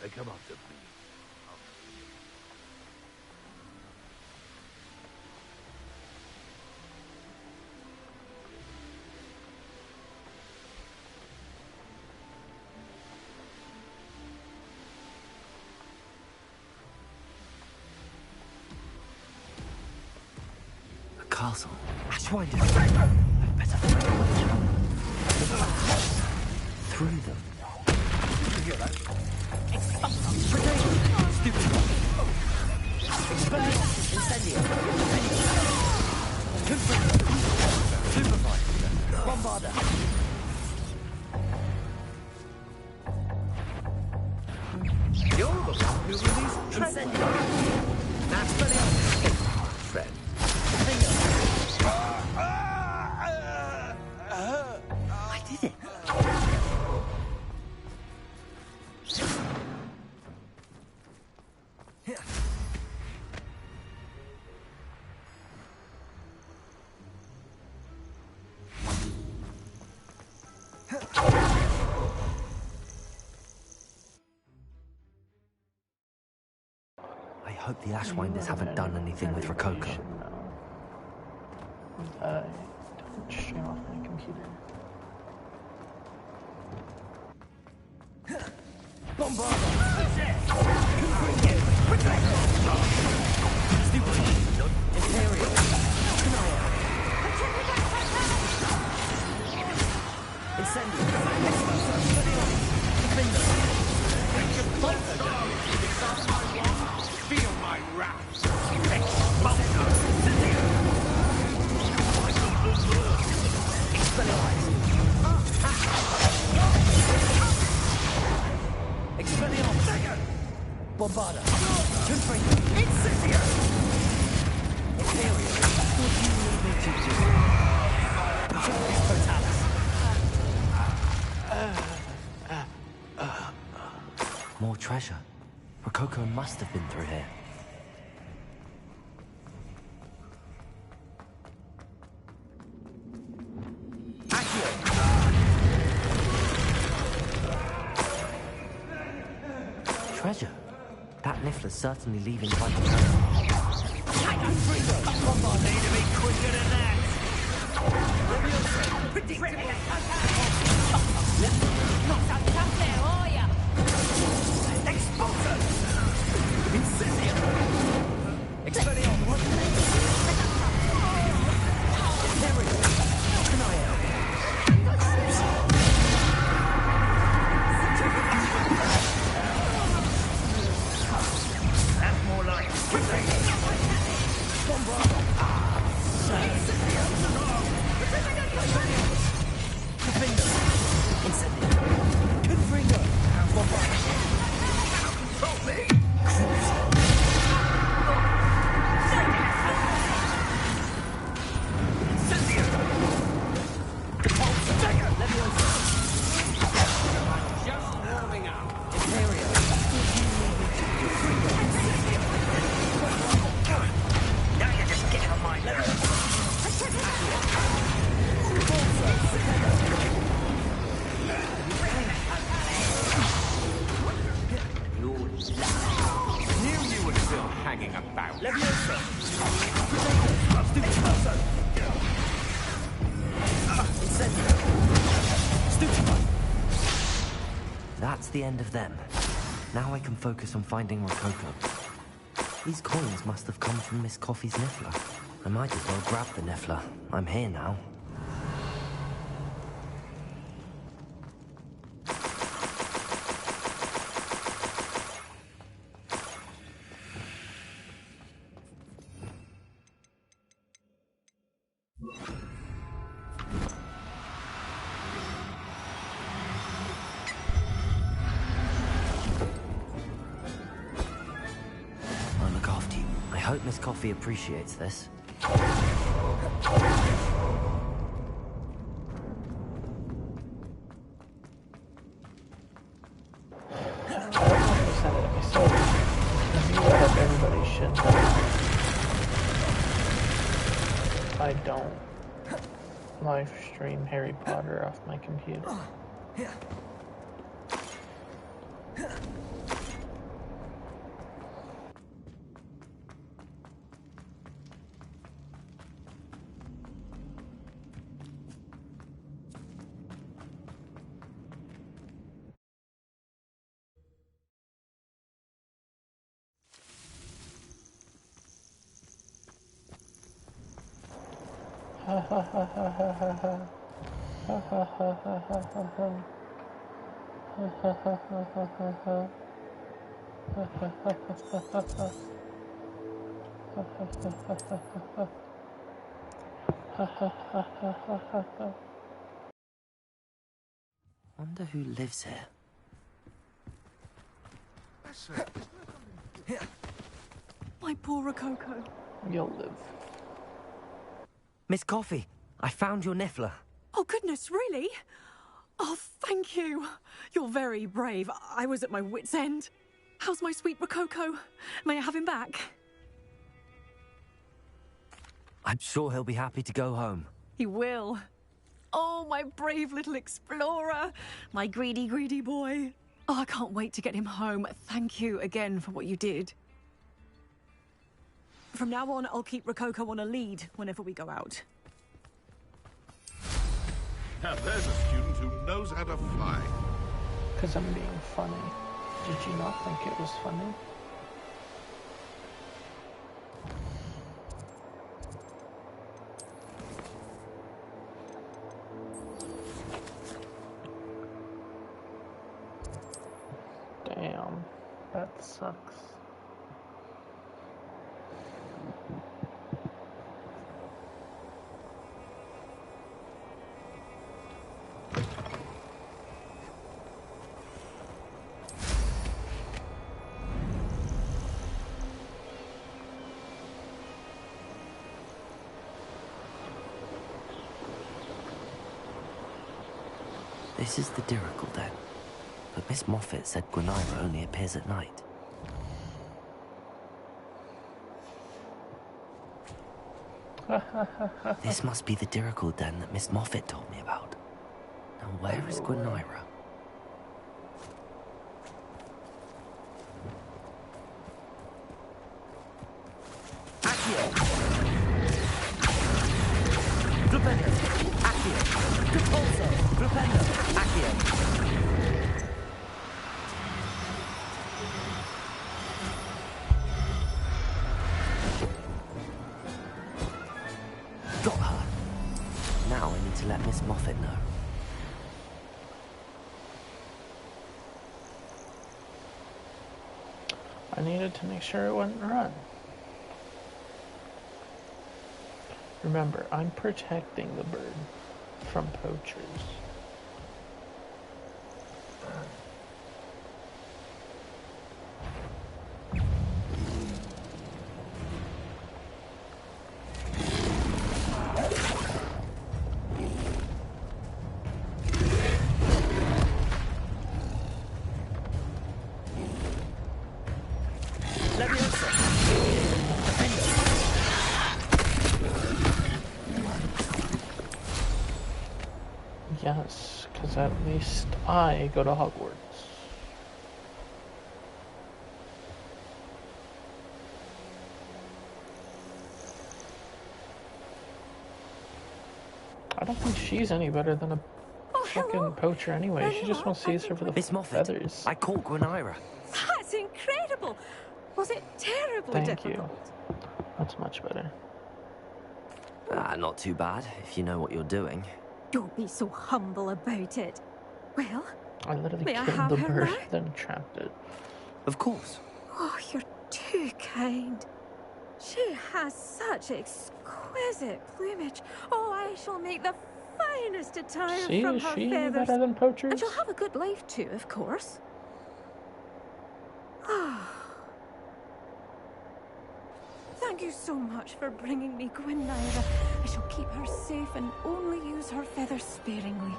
They come up to me. A castle. Ashwinder. I'd better find a way through them. You hear that? Incendio. Supervise. Bombarder. You're the one who released Incendio. That's brilliant. Friend. I did it. I hope the Ashwinders haven't done anything with Rococo. Don't stream off my computer. Feel my wrath. Bombarda. Incendio! Imperial. What do you need me to do? Totalis. More treasure. Rococo must have been through here. Treasure. That Niffler's certainly leaving quite a trail. Need to be quicker than that. That's more like just warming up. Now you're just getting on my nerves. Knew you were still hanging about. That's the end of them. Now I can focus on finding Rococo. These coins must have come from Miss Coffee's Niffler. I might as well grab the Niffler. I'm here now. I'll look after you. I hope Miss Coffee appreciates this. Everybody should. I don't live stream Harry Potter off my computer. Wonder who lives here. My poor Rococo. You'll live. Miss Coffee, I found your Niffler. Oh, goodness, really? Oh, thank you. You're very brave. I was at my wit's end. How's my sweet Rococo? May I have him back? I'm sure he'll be happy to go home. He will. Oh, my brave little explorer. My greedy, greedy boy. Oh, I can't wait to get him home. Thank you again for what you did. From now on, I'll keep Rococo on a lead whenever we go out. Now there's a student who knows how to fly. Because I'm being funny. Did you not think it was funny? Damn, that sucks. This is the Dirical, then. But Miss Moffat said Gwynaira only appears at night. This must be the Dirical den that Miss Moffat told me about. Now where is Gwynaira? Accio! Glupendo! Accio! Repulso! Glupendo! Accio! Got her. Now I need to let Miss Moffat know. I needed to make sure it wouldn't run. Remember, I'm protecting the bird from poachers. Yes, because at least I go to Hogwarts. I don't think she's any better than a fucking poacher anyway. She just wants to use her for the Miss Moffat, feathers. I caught Gwynaira. That's incredible! Was it terribly Thank you. difficult? That's much better. Not too bad, if you know what you're doing. Don't be so humble about it. Well, I literally may I killed have the her bird, now? then trapped it. Of course. oh, you're too kind. She has such exquisite plumage. Oh, I shall make the finest attire See, from is her she feathers. better than poachers? And she'll have a good life too, of course. Thank you so much for bringing me Gwynaira. I shall keep her safe and only use her feathers sparingly.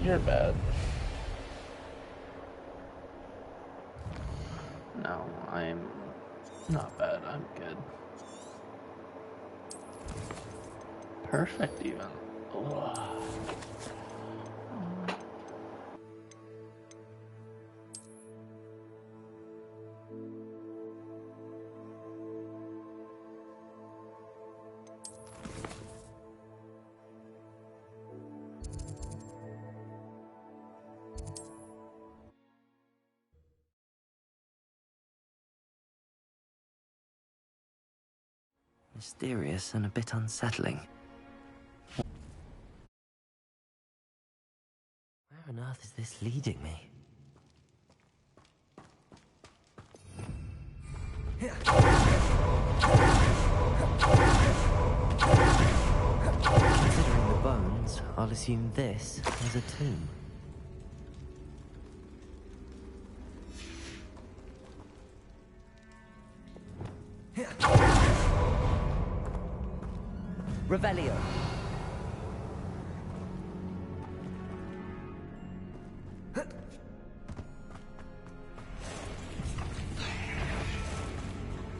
You're bad. No, I'm not bad. I'm good. Perfect, even. Ugh. Mysterious and a bit unsettling. Where on earth is this leading me? Considering the bones, I'll assume this is a tomb. Revelio.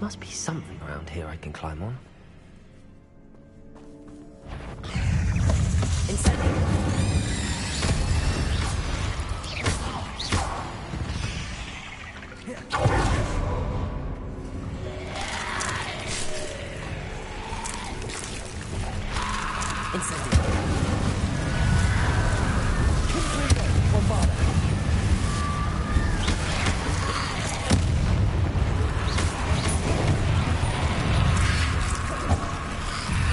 Must be something around here I can climb on. Incendio. Incendio. Bombada.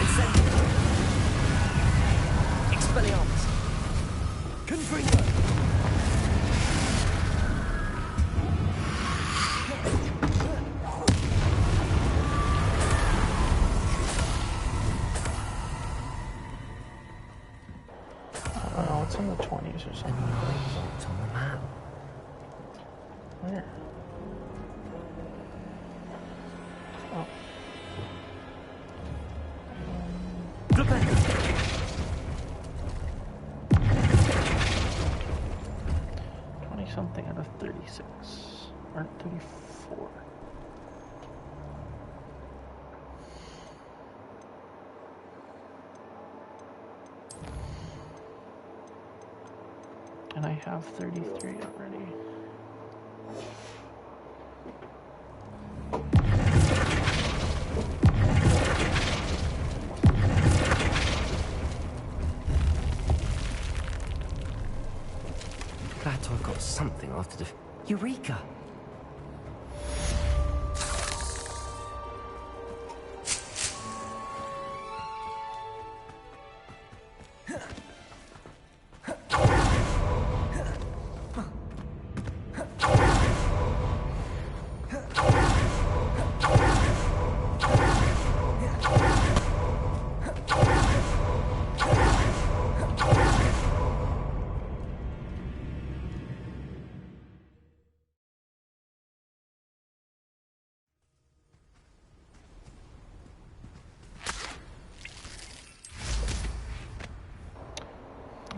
Incendio. Expelliarmus. Confringo. Oh, it's in the 20s or And something. 9 volts on the map. Where? Oh, 20 something out of 36. Or 34. And I have 33 already. Glad to have got something after the... Eureka!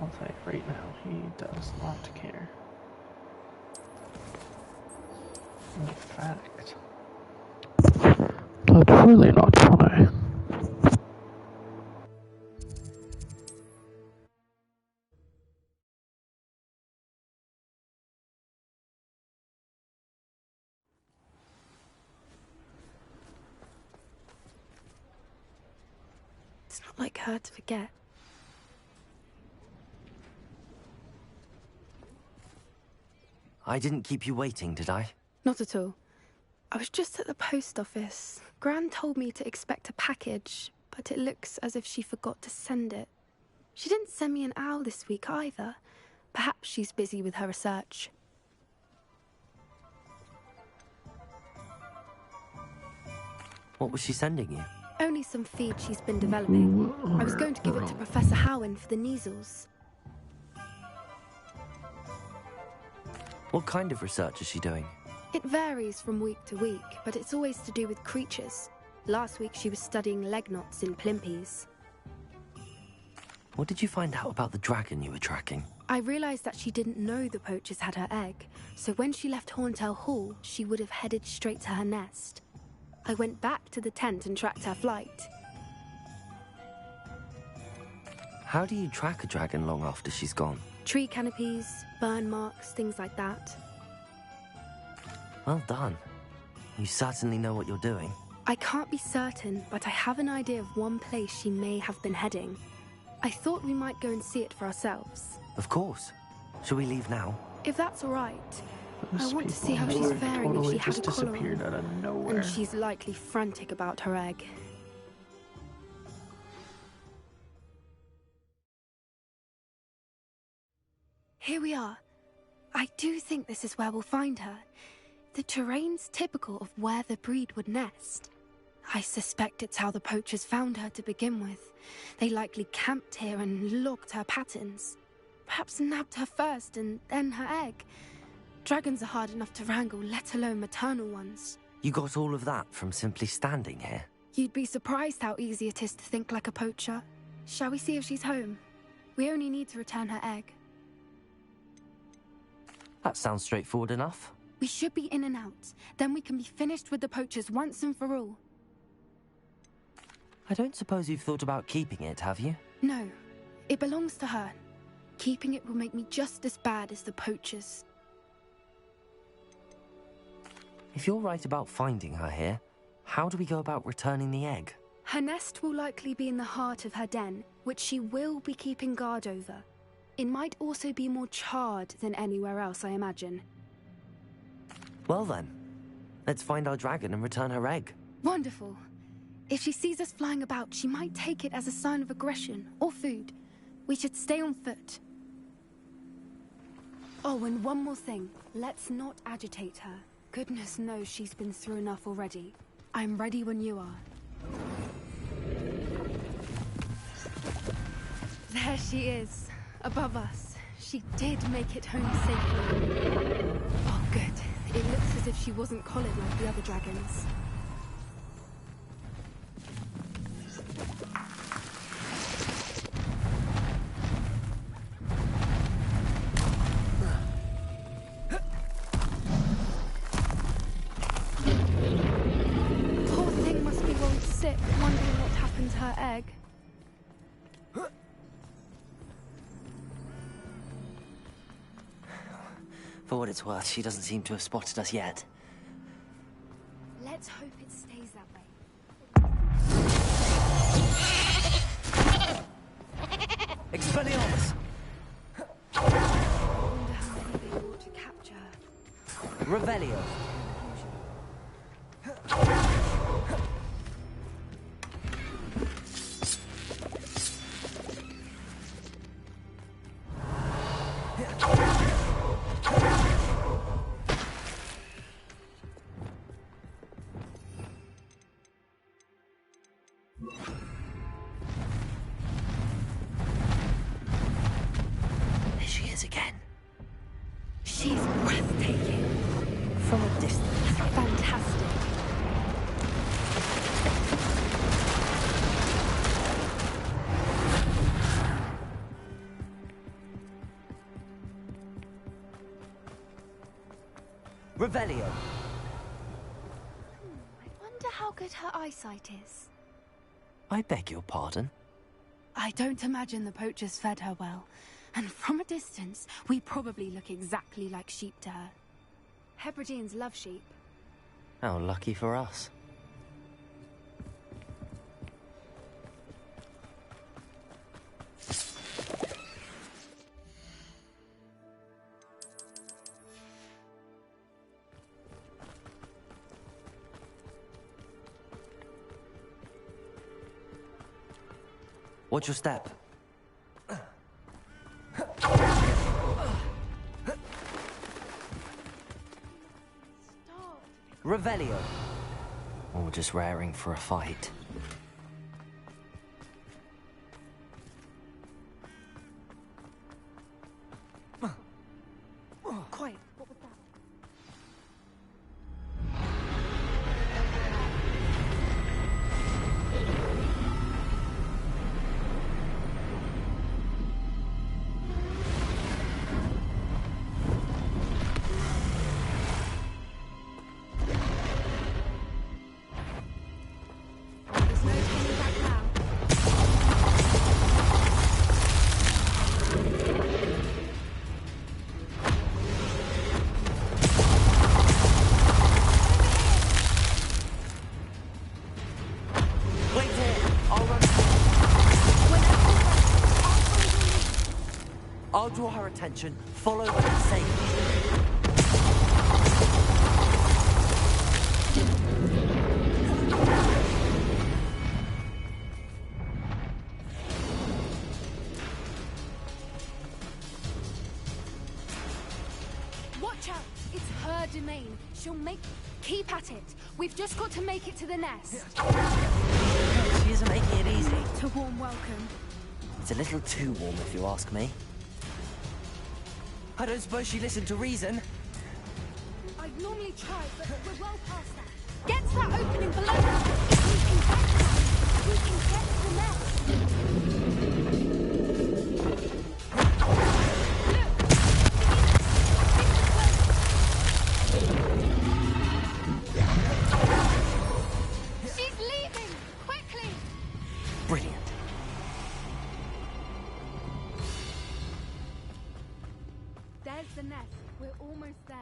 I'll tell you right now, he does not care. In fact, that's really not funny. It's not like her to forget. I didn't keep you waiting, did I? Not at all. I was just at the post office. Gran told me to expect a package, but it looks as if she forgot to send it. She didn't send me an owl this week either. Perhaps she's busy with her research. What was she sending you? Only some feed she's been developing. I was going to give it to Professor Howen for the measles. What kind of research is she doing? It varies from week to week, but it's always to do with creatures. Last week she was studying leg knots in Plimpies. What did you find out about the dragon you were tracking? I realized that she didn't know the poachers had her egg, so when she left Horntail Hall, she would have headed straight to her nest. I went back to the tent and tracked her flight. How do you track a dragon long after she's gone? Tree canopies, burn marks, things like that. Well done. You certainly know what you're doing. I can't be certain, but I have an idea of one place she may have been heading. I thought we might go and see it for ourselves. Of course. Shall we leave now? If that's all right. Those I want to see people how she's faring totally if she has just a collar disappeared on. out of nowhere. And she's likely frantic about her egg. Here we are. I do think this is where we'll find her. The terrain's typical of where the breed would nest. I suspect it's how the poachers found her to begin with. They likely camped here and logged her patterns. Perhaps nabbed her first and then her egg. Dragons are hard enough to wrangle, let alone maternal ones. You got all of that from simply standing here? You'd be surprised how easy it is to think like a poacher. Shall we see if she's home? We only need to return her egg. That sounds straightforward enough. We should be in and out. Then we can be finished with the poachers once and for all. I don't suppose you've thought about keeping it, have you? No, it belongs to her. Keeping it will make me just as bad as the poachers. If you're right about finding her here, how do we go about returning the egg? Her nest will likely be in the heart of her den, which she will be keeping guard over. It might also be more charred than anywhere else, I imagine. Well then, let's find our dragon and return her egg. Wonderful. If she sees us flying about, she might take it as a sign of aggression or food. We should stay on foot. Oh, and one more thing. Let's not agitate her. Goodness knows she's been through enough already. I'm ready when you are. There she is, above us. She did make it home safely. Oh, good. It looks as if she wasn't collared like the other dragons. Poor thing must be worried sick, wondering what happened to her egg. For what it's worth, she doesn't seem to have spotted us yet. Let's hope it stays that way. Expelliarmus! I wonder how many they ought to capture. Revelio! There she is again. She's breathtaking. From a distance. Fantastic. Revelio! I wonder how good her eyesight is. I beg your pardon? I don't imagine the poachers fed her well. And from a distance, we probably look exactly like sheep to her. Hebrideans love sheep. How lucky for us. Watch your step. Revelio. Or just raring for a fight. Quiet. What was that? There's no turning back now. Wait here! I'll run. I'll draw her attention. Follow when it's safe. Watch out! It's her domain. She'll make... Keep at it. We've just got to make it to the nest. She isn't making it easy. To warm welcome. It's a little too warm, if you ask me. I don't suppose she listened to reason. I'd normally try, but we're well past that. Get to that opening below us. We can get to the nest. She's leaving! Quickly! Brilliant. There's the nest. We're almost there.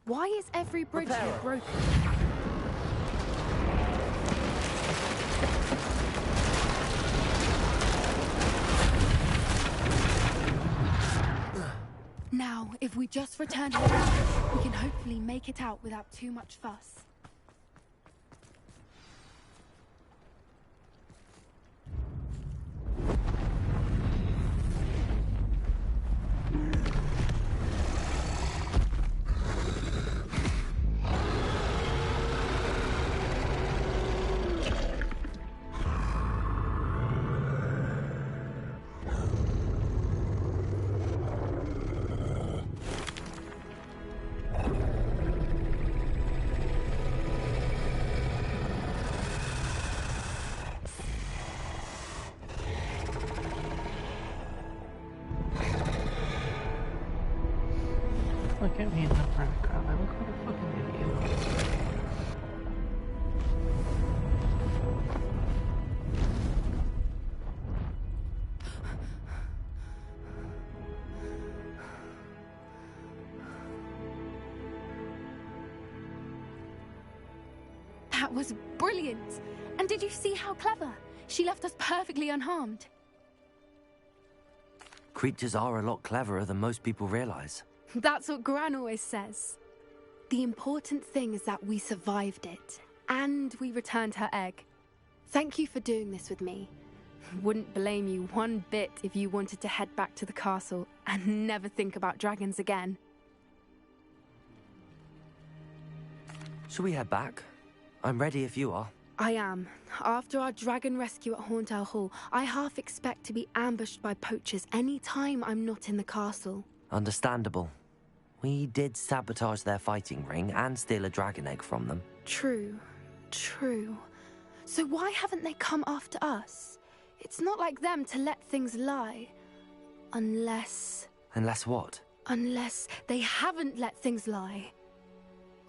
Why is every bridge here broken? Now, if we just return here, we can hopefully make it out without too much fuss. Look at me in the background. I look like a fucking idiot. That was brilliant! And did you see how clever? She left us perfectly unharmed. Creatures are a lot cleverer than most people realize. That's what Gran always says. The important thing is that we survived it, and we returned her egg. Thank you for doing this with me. Wouldn't blame you one bit if you wanted to head back to the castle and never think about dragons again. Shall we head back? I'm ready if you are. I am. After our dragon rescue at Horndale Hall, I half expect to be ambushed by poachers any time I'm not in the castle. Understandable. We did sabotage their fighting ring and steal a dragon egg from them. True. So why haven't they come after us? It's not like them to let things lie. Unless what? Unless they haven't let things lie.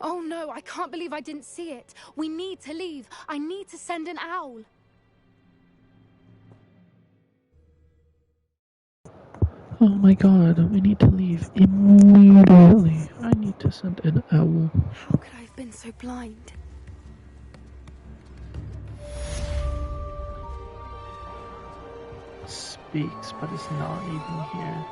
Oh no, I can't believe I didn't see it. We need to leave. I need to send an owl. Oh my god, we need to leave immediately. I need to send an owl. How could I have been so blind? Speaks, but it's not even here.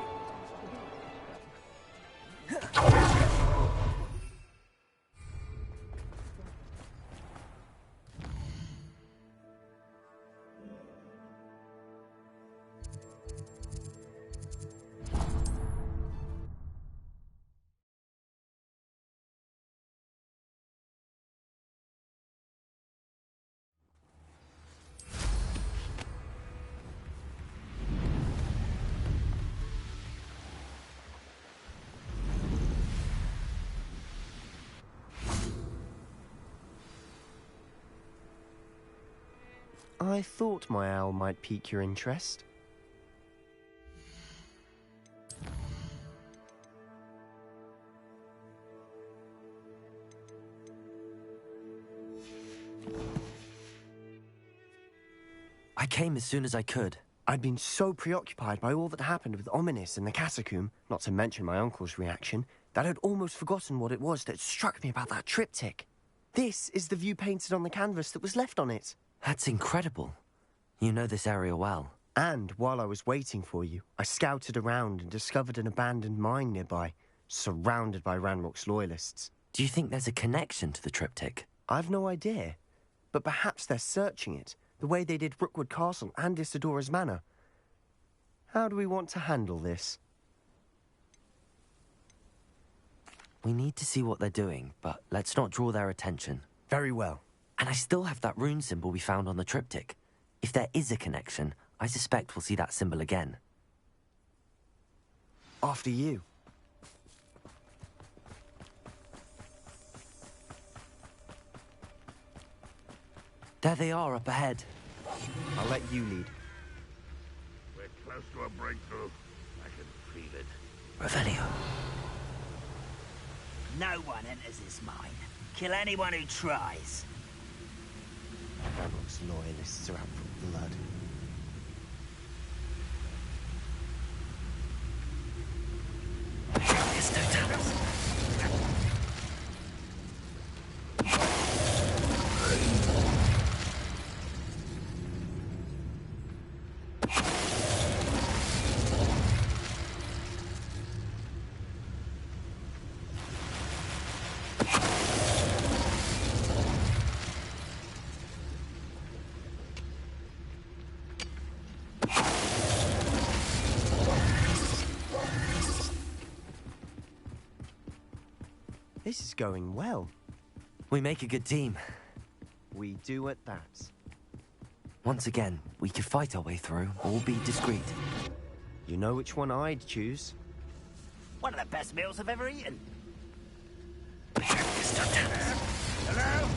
I thought my owl might pique your interest. I came as soon as I could. I'd been so preoccupied by all that happened with Ominis in the catacomb, not to mention my uncle's reaction, that I'd almost forgotten what it was that struck me about that triptych. This is the view painted on the canvas that was left on it. That's incredible. You know this area well. And while I was waiting for you, I scouted around and discovered an abandoned mine nearby, surrounded by Ranrock's loyalists. Do you think there's a connection to the triptych? I've no idea, but perhaps they're searching it, The way they did Rookwood Castle and Isidora's Manor. How do we want to handle this? We need to see what they're doing, but let's not draw their attention. Very well. And I still have that rune symbol we found on the triptych. If there is a connection, I suspect we'll see that symbol again. After you. There they are up ahead. I'll let you lead. We're close to a breakthrough. I can feel it. Revelio. No one enters this mine. Kill anyone who tries. Ranrock's loyalists are out for blood. There's no tunnels. This is going well. We make a good team. We do at that. Once again, we could fight our way through, or be discreet. You know which one I'd choose. One of the best meals I've ever eaten. Hello?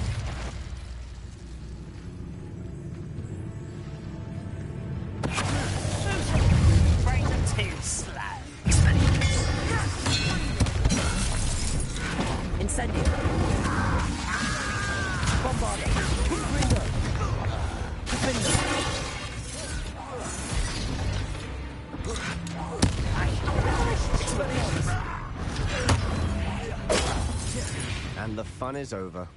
Break them too slow. Incendio. Bombardier. Ringo. Defender. And the fun is over.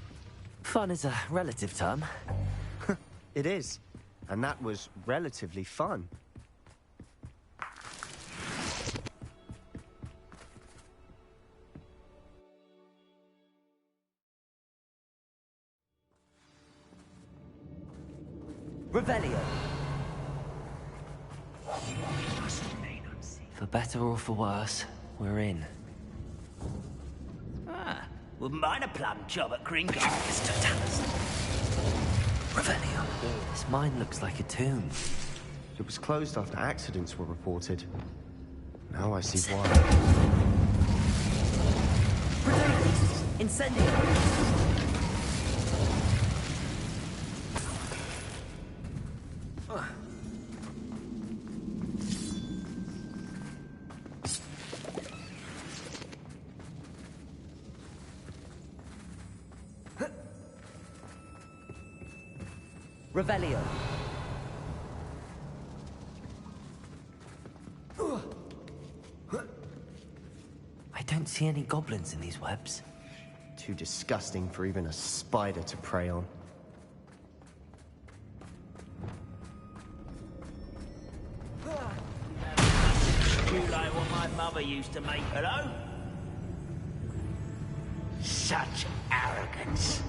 Fun is a relative term. It is. And that was relatively fun. Revelio. For better or for worse, we're in. Wouldn't mind a plum job at Gringo. Revelio. This mine looks like a tomb. It was closed after accidents were reported. Now I see why. Incendio. Revelio. I don't see any goblins in these webs. Too disgusting for even a spider to prey on. You like what my mother used to make, hello? Such arrogance.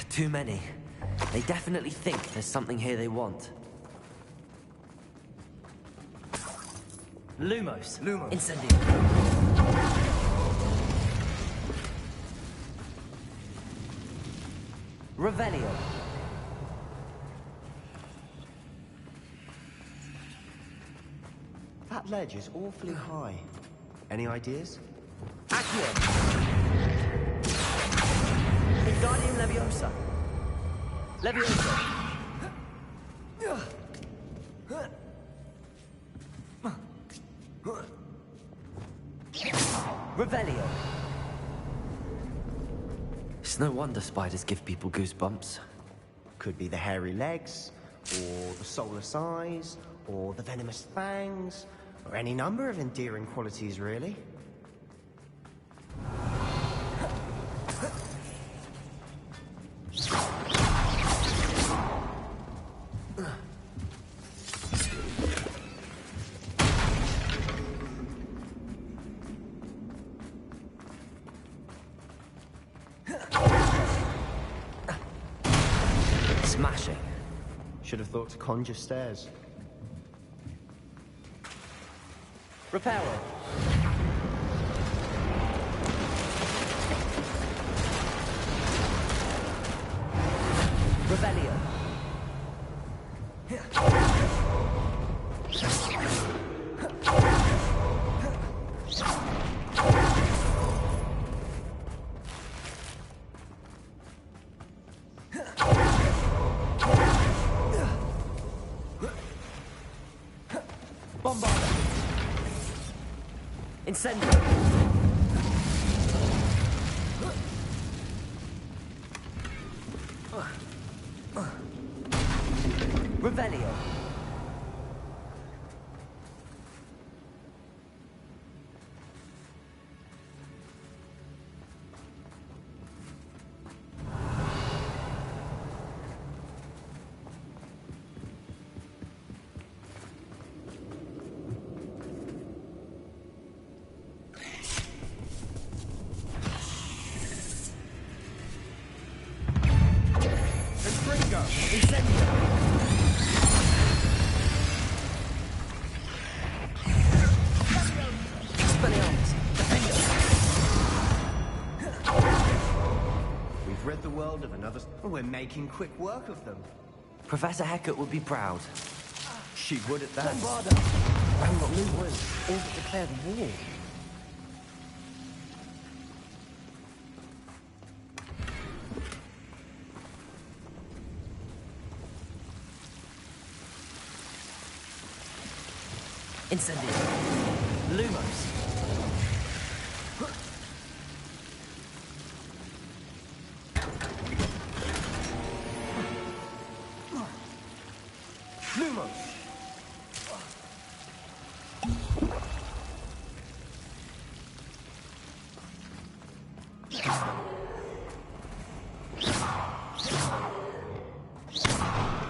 Too many. They definitely think there's something here they want. Lumos. Incendio. Revelio. That ledge is awfully high. Any ideas? Accio. Wingardium Leviosa. Leviosa. Revelio. It's no wonder spiders give people goosebumps. Could be the hairy legs, or the soulless eyes, or the venomous fangs, or any number of endearing qualities, really. smashing. Should have thought to conjure stairs. Reparo. Revelio. Bombarda. Incendio. Revelio. We've rid the world of another... We're making quick work of them. Professor Hecat would be proud. She would at that. Bombarda. I'm not Lumos. All but declared war. Incendio. Lumos. Lumos!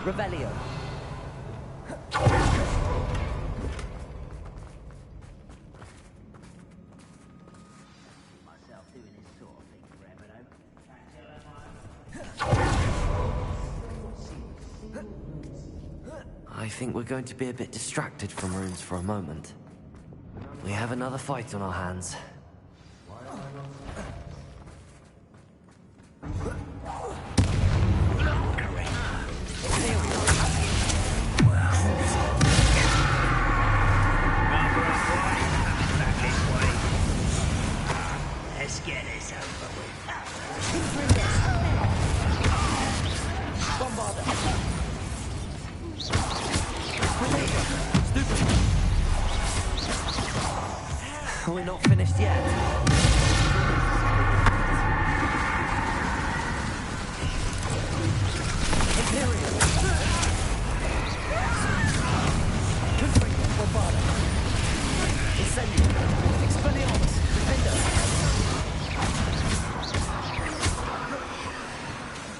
Revelio. I think we're going to be a bit distracted from runes for a moment. We have another fight on our hands. Let's get this over with. We're not finished yet. Imperial. Confringo. Bombarda. Incendio. Expelliarmus. Defender.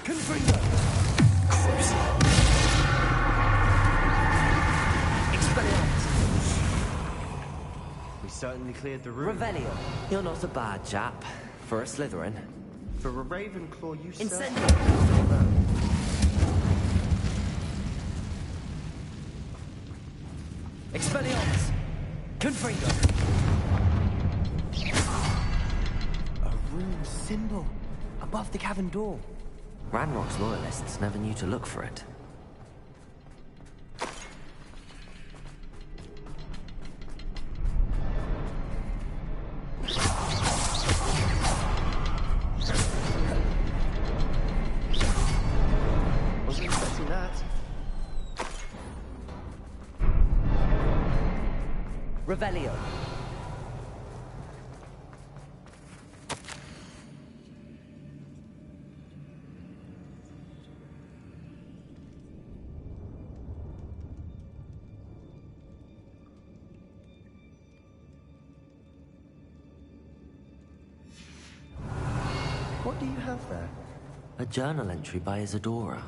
Confringo. Expelliarmus. Certainly cleared the room. Revelio. You're not a bad chap. For a Slytherin. For a Ravenclaw, you Incendio. Expelliarmus. Confringo. A rune symbol above the cavern door. Ranrock's loyalists never knew to look for it. Wasn't expecting that. Revelio. What do you have there? A journal entry by Isadora.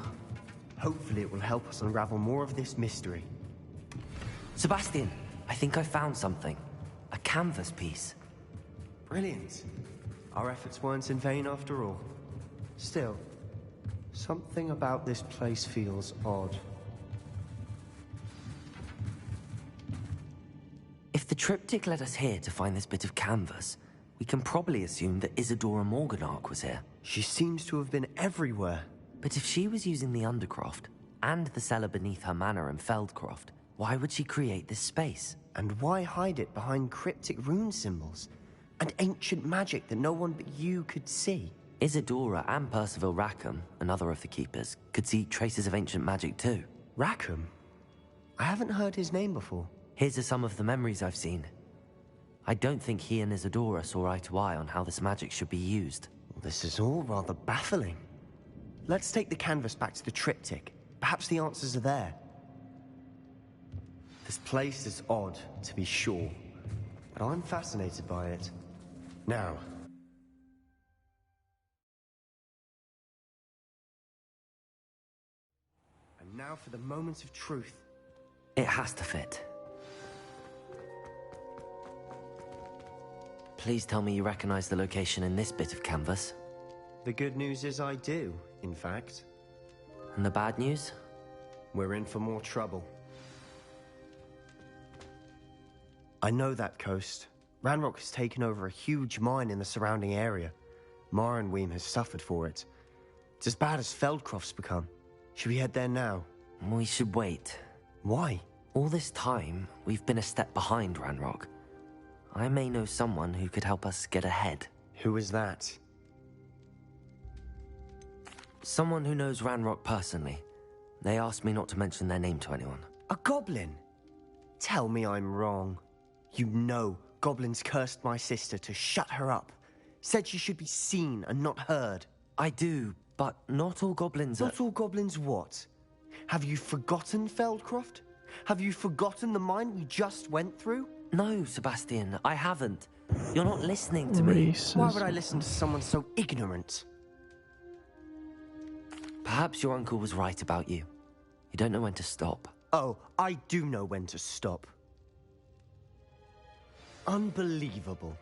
Hopefully it will help us unravel more of this mystery. Sebastian, I think I found something. A canvas piece. Brilliant. Our efforts weren't in vain after all. Still, Something about this place feels odd. If the triptych led us here to find this bit of canvas, we can probably assume that Isadora Morganark was here. She seems to have been everywhere. But if she was using the Undercroft, and the cellar beneath her manor in Feldcroft, why would she create this space? And why hide it behind cryptic rune symbols? And ancient magic that no one but you could see? Isadora and Percival Rackham, another of the Keepers, could see traces of ancient magic too. Rackham? I haven't heard his name before. His are some of the memories I've seen. I don't think he and Isadora saw eye to eye on how this magic should be used. Well, this is all rather baffling. Let's take the canvas back to the triptych. Perhaps the answers are there. This place is odd, to be sure, but I'm fascinated by it. Now, and now for the moment of truth. It has to fit. Please tell me you recognize the location in this bit of canvas. The good news is I do, in fact. And the bad news? We're in for more trouble. I know that coast. Ranrock has taken over a huge mine in the surrounding area. Morrowind has suffered for it. It's as bad as Feldcroft's become. Should we head there now? We should wait. Why? All this time, we've been a step behind Ranrock. I may know someone who could help us get ahead. Who is that? Someone who knows Ranrock personally. They asked me not to mention their name to anyone. A goblin? Tell me I'm wrong. You know goblins cursed my sister to shut her up. Said she should be seen and not heard. I do, but not all goblins are... Not all goblins what? Have you forgotten Feldcroft? Have you forgotten the mine we just went through? No, Sebastian, I haven't. You're not listening to me. Racism. Why would I listen to someone so ignorant? Perhaps your uncle was right about you. You don't know when to stop. Oh, I do know when to stop. Unbelievable.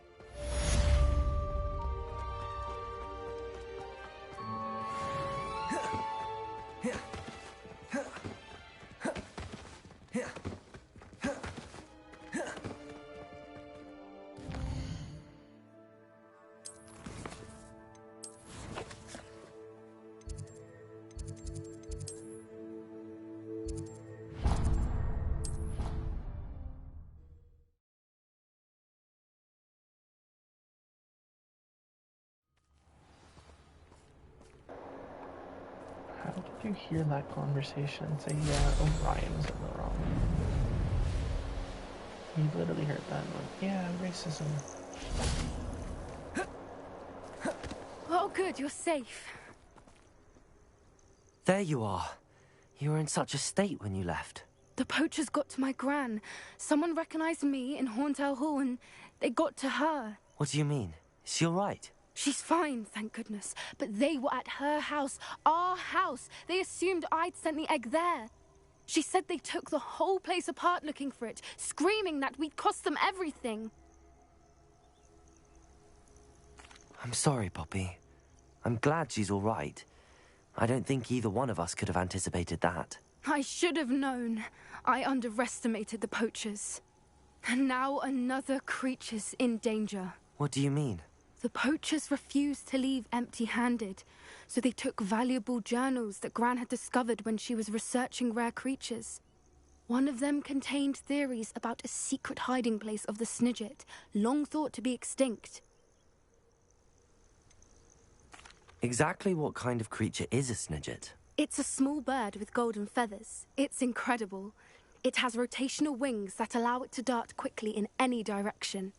How did you hear that conversation and say, yeah, Orion was in the wrong? You literally heard that and went, yeah, racism. Oh, good, you're safe. There you are. You were in such a state when you left. The poachers got to my gran. Someone recognized me in Horntail Hall and they got to her. What do you mean? Is she all right? She's fine, thank goodness. But they were at her house, our house. They assumed I'd sent the egg there. She said they took the whole place apart looking for it, screaming that we'd cost them everything. I'm sorry, Poppy. I'm glad she's all right. I don't think either one of us could have anticipated that. I should have known. I underestimated the poachers. And now another creature's in danger. What do you mean? The poachers refused to leave empty-handed, so they took valuable journals that Gran had discovered when she was researching rare creatures. One of them contained theories about a secret hiding place of the Snidget, long thought to be extinct. Exactly what kind of creature is a Snidget? It's a small bird with golden feathers. It's incredible. It has rotational wings that allow it to dart quickly in any direction.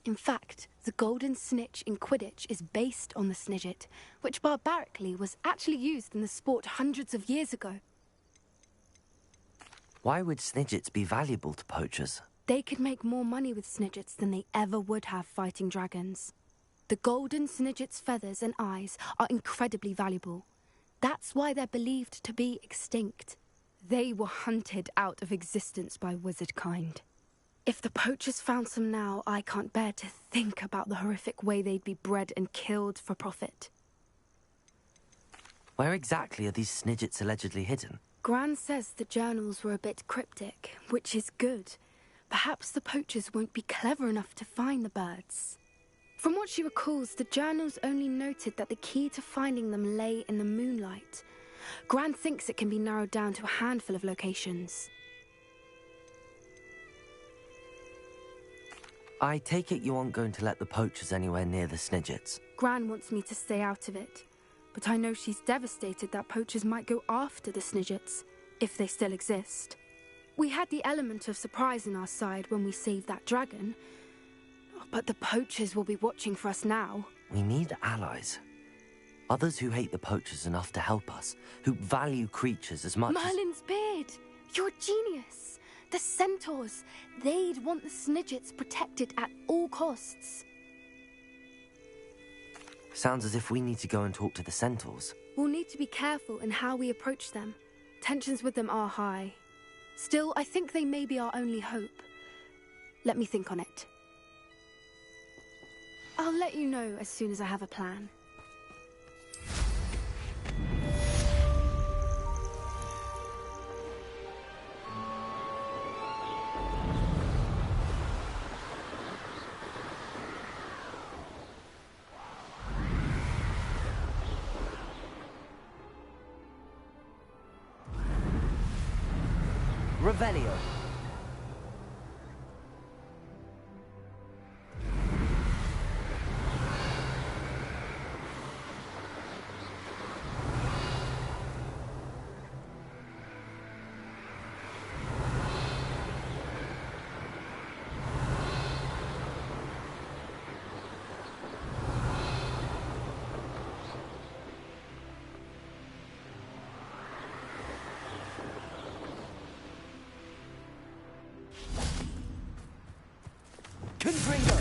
In fact, the golden snitch in Quidditch is based on the Snidget, which barbarically was actually used in the sport hundreds of years ago. Why would Snidgets be valuable to poachers? They could make more money with Snidgets than they ever would have fighting dragons. The golden Snidget's feathers and eyes are incredibly valuable. That's why they're believed to be extinct. They were hunted out of existence by wizard kind. If the poachers found some now, I can't bear to think about the horrific way they'd be bred and killed for profit. Where exactly are these snidgets allegedly hidden? Gran says the journals were a bit cryptic, which is good. Perhaps the poachers won't be clever enough to find the birds. From what she recalls, the journals only noted that the key to finding them lay in the moonlight. Gran thinks it can be narrowed down to a handful of locations. I take it you aren't going to let the poachers anywhere near the snidgets. Gran wants me to stay out of it, but I know she's devastated that poachers might go after the snidgets, if they still exist. We had the element of surprise on our side when we saved that dragon, but the poachers will be watching for us now. We need allies. Others who hate the poachers enough to help us, who value creatures as much Merlin's beard! You're a genius! The centaurs! They'd want the snidgets protected at all costs. Sounds as if we need to go and talk to the centaurs. We'll need to be careful in how we approach them. Tensions with them are high. Still, I think they may be our only hope. Let me think on it. I'll let you know as soon as I have a plan. Revelio. Confringo!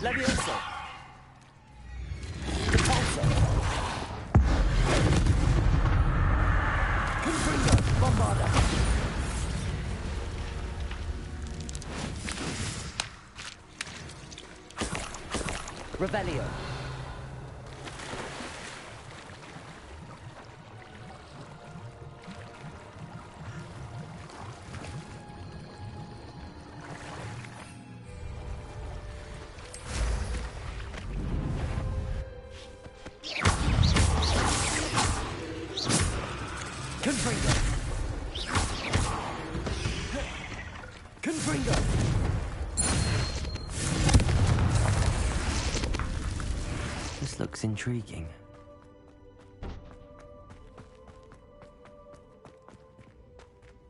Levioso! Repulso! Confringo! Bombarda! Revelio! Confringo! Confringo! This looks intriguing.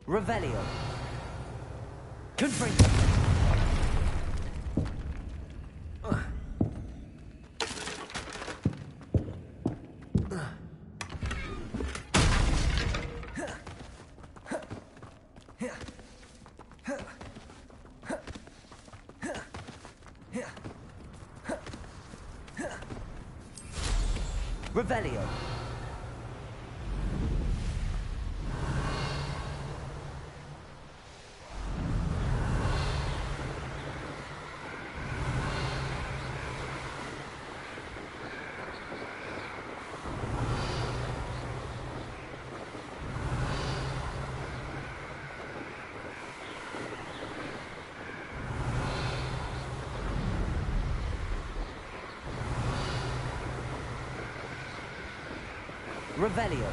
Revelio! Confringo! Revelio. Revelio.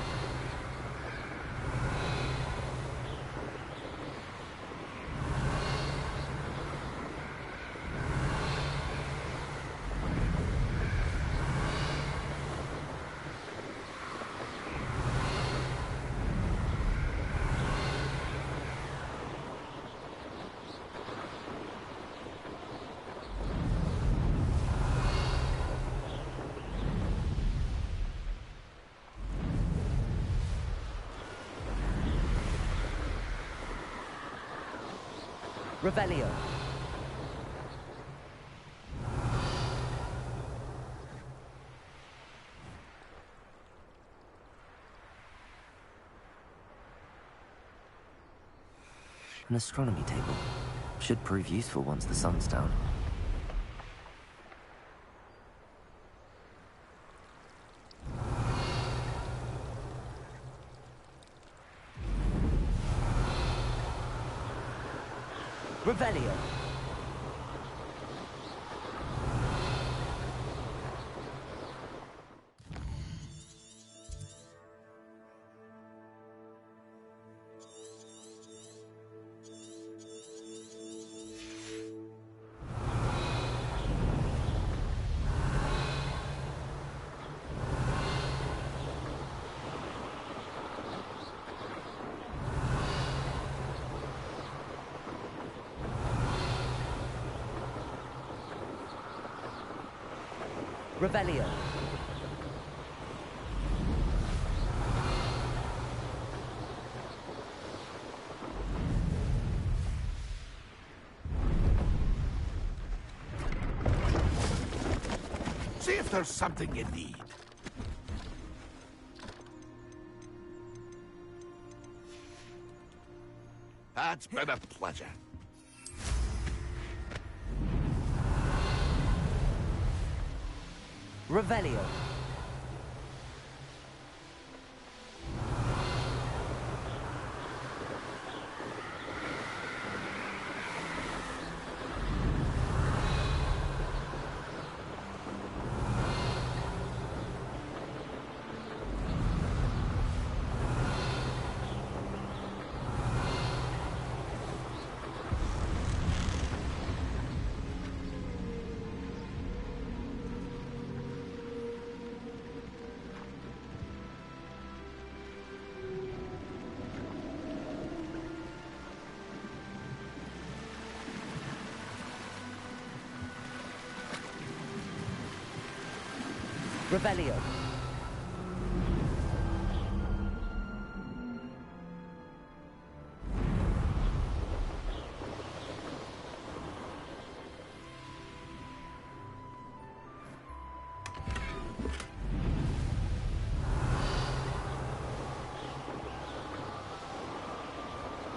Revelio. An astronomy table. Should prove useful once the sun's down. Revelio. Revelio. See if there's something you need. That's been a pleasure. Revelio. Revelio.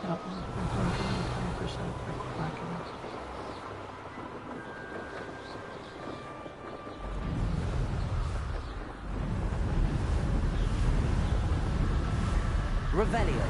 That was 120% accurate. Revelio.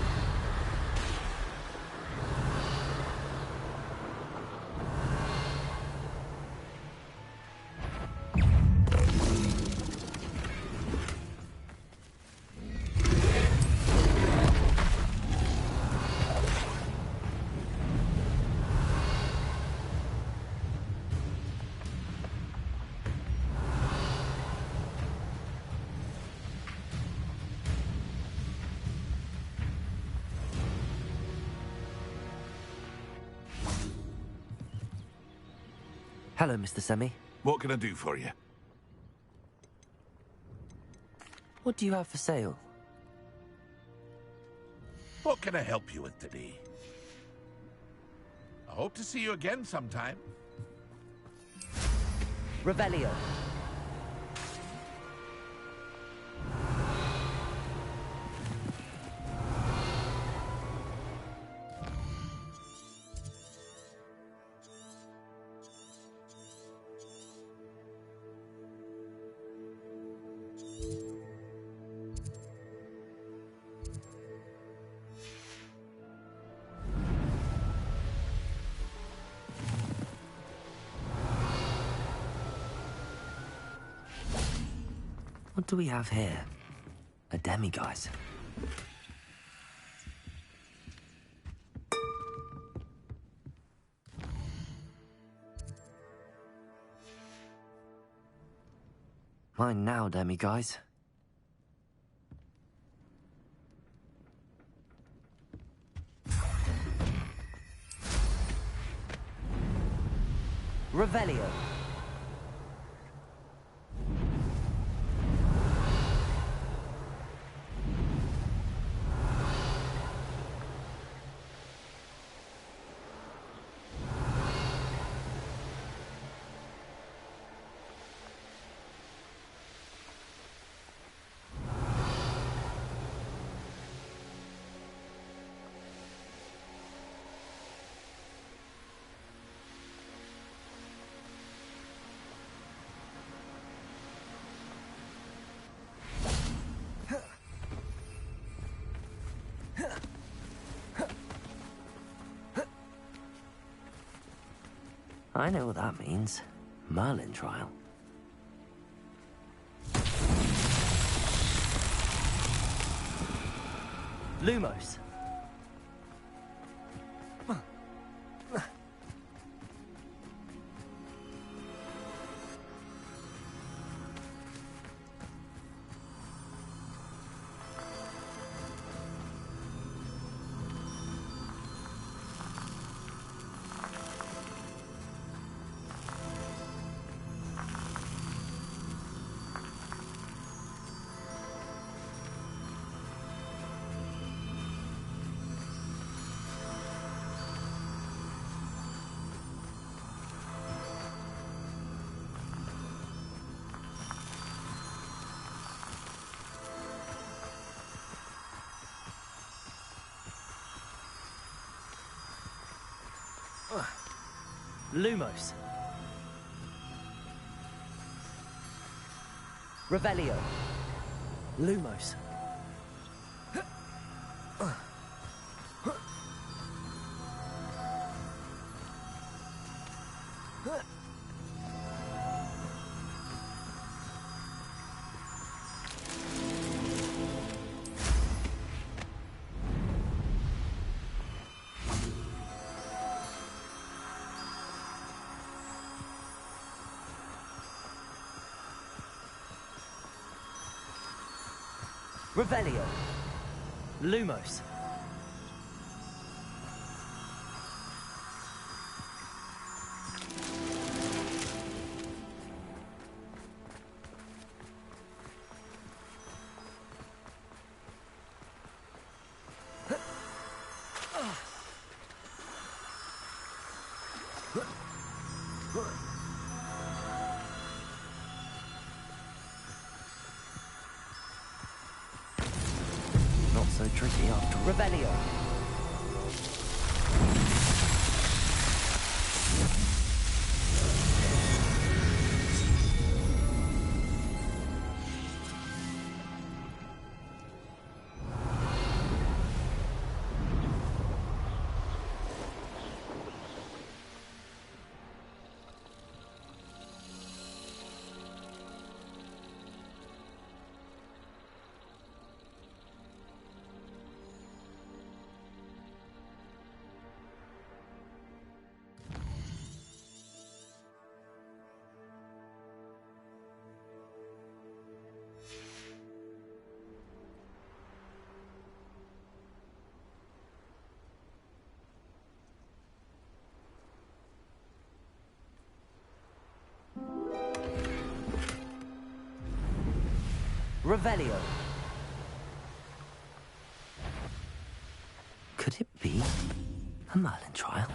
Hello, Mr. Semi. What can I do for you? What do you have for sale? What can I help you with today? I hope to see you again sometime. Revelio. What do we have here? A demiguise. Mine now, demiguise. Revelio. I know what that means. Merlin trial. Lumos. Lumos. Revelio. Lumos. Revelio. Lumos. Not so tricky after all. Revelio. Revelio. Could it be a Merlin trial?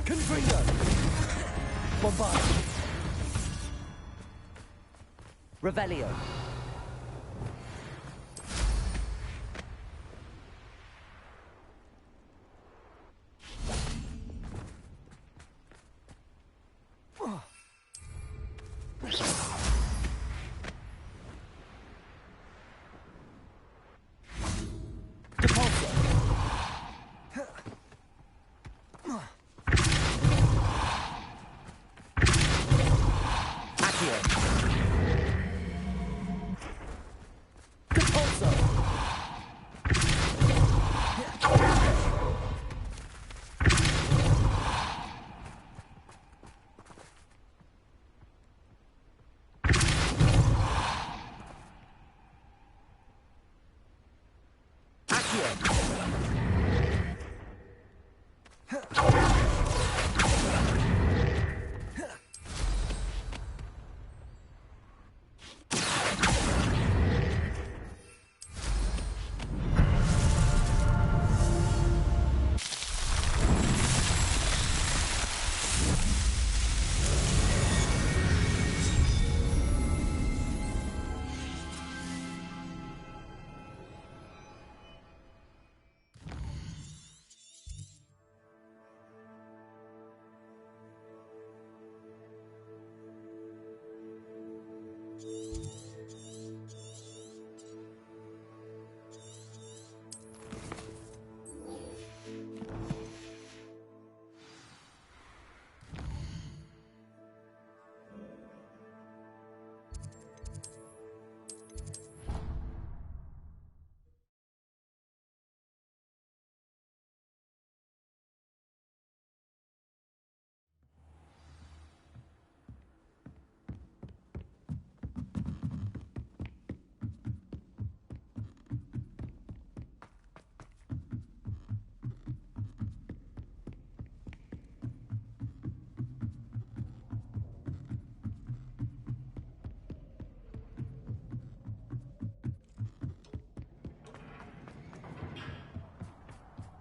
Confringo. Bombard. Revelio.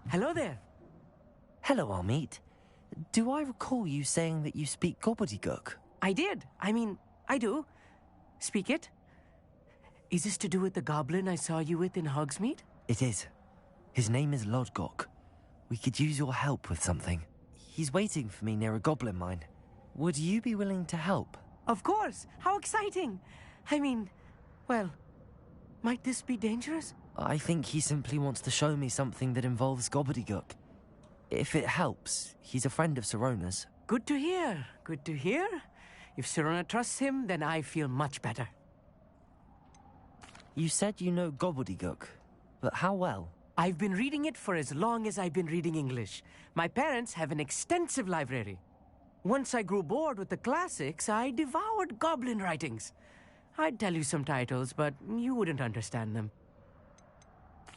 Hello there. Hello, Amit. Do I recall you saying that you speak gobbledygook? I did. I mean, I do. Speak it. Is this to do with the goblin I saw you with in Hogsmeade? It is. His name is Lodgok. We could use your help with something. He's waiting for me near a goblin mine. Would you be willing to help? Of course. How exciting. I mean, well, might this be dangerous? I think he simply wants to show me something that involves gobbledygook. If it helps, he's a friend of Sirona's. Good to hear. Good to hear. If Sirona trusts him, then I feel much better. You said you know gobbledygook, but how well? I've been reading it for as long as I've been reading English. My parents have an extensive library. Once I grew bored with the classics, I devoured goblin writings. I'd tell you some titles, but you wouldn't understand them.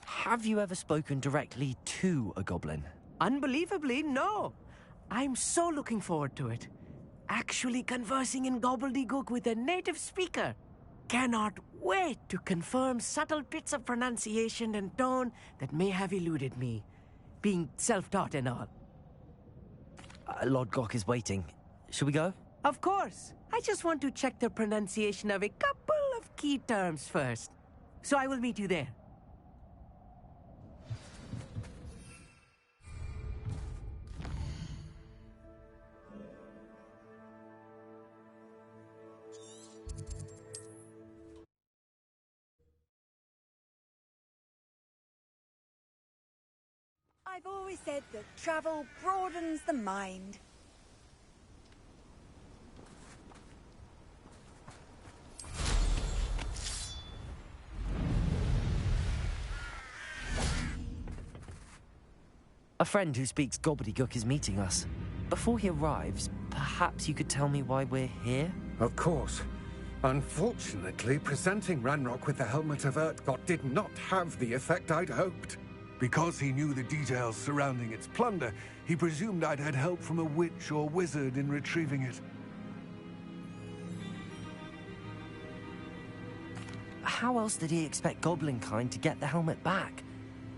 Have you ever spoken directly to a goblin? Unbelievably, no. I'm so looking forward to it. Actually conversing in gobbledygook with a native speaker. Cannot wait to confirm subtle bits of pronunciation and tone that may have eluded me, being self-taught and all. Lodgok is waiting. Shall we go? Of course. I just want to check the pronunciation of a couple of key terms first. So I will meet you there. I've always said that travel broadens the mind. A friend who speaks gobbledygook is meeting us. Before he arrives, perhaps you could tell me why we're here? Of course. Unfortunately, presenting Ranrock with the Helmet of Urtkot did not have the effect I'd hoped. Because he knew the details surrounding its plunder, he presumed I'd had help from a witch or wizard in retrieving it. How else did he expect Goblinkind to get the helmet back?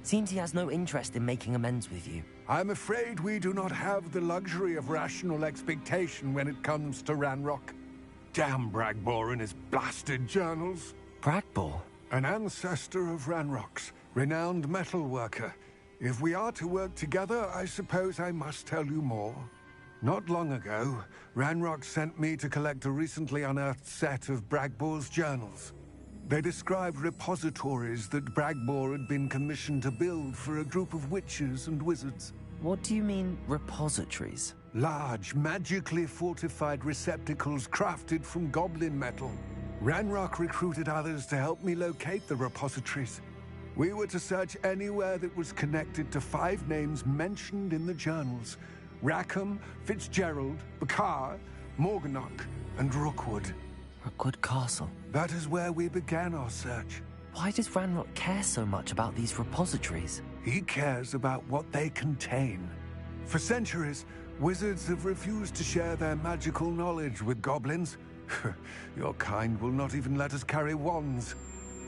Seems he has no interest in making amends with you. I'm afraid we do not have the luxury of rational expectation when it comes to Ranrock. Damn Bragbor and his blasted journals. Bragbor? An ancestor of Ranrock's. Renowned metal worker. If we are to work together, I suppose I must tell you more. Not long ago, Ranrock sent me to collect a recently unearthed set of Bragbor's journals. They described repositories that Bragbor had been commissioned to build for a group of witches and wizards. What do you mean, repositories? Large, magically fortified receptacles crafted from goblin metal. Ranrock recruited others to help me locate the repositories. We were to search anywhere that was connected to 5 names mentioned in the journals. Rackham, Fitzgerald, Bakar, Morganach, and Rookwood. Rookwood Castle? That is where we began our search. Why does Ranrock care so much about these repositories? He cares about what they contain. For centuries, wizards have refused to share their magical knowledge with goblins. Your kind will not even let us carry wands.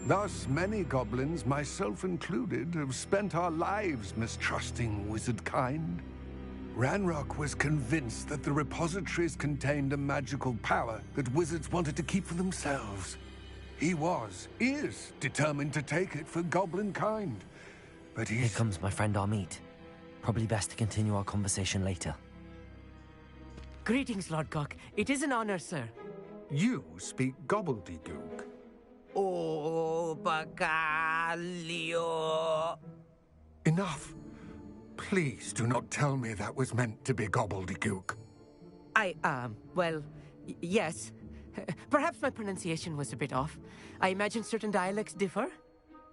Thus, many goblins, myself included, have spent our lives mistrusting wizard kind. Ranrock was convinced that the repositories contained a magical power that wizards wanted to keep for themselves. He is determined to take it for goblin kind. But Here comes my friend Amit. Probably best to continue our conversation later. Greetings, Lodgok. It is an honor, sir. You speak gobbledygook. Oh, Bacalio. Enough. Please do not tell me that was meant to be gobbledygook. Well, yes. Perhaps my pronunciation was a bit off. I imagine certain dialects differ?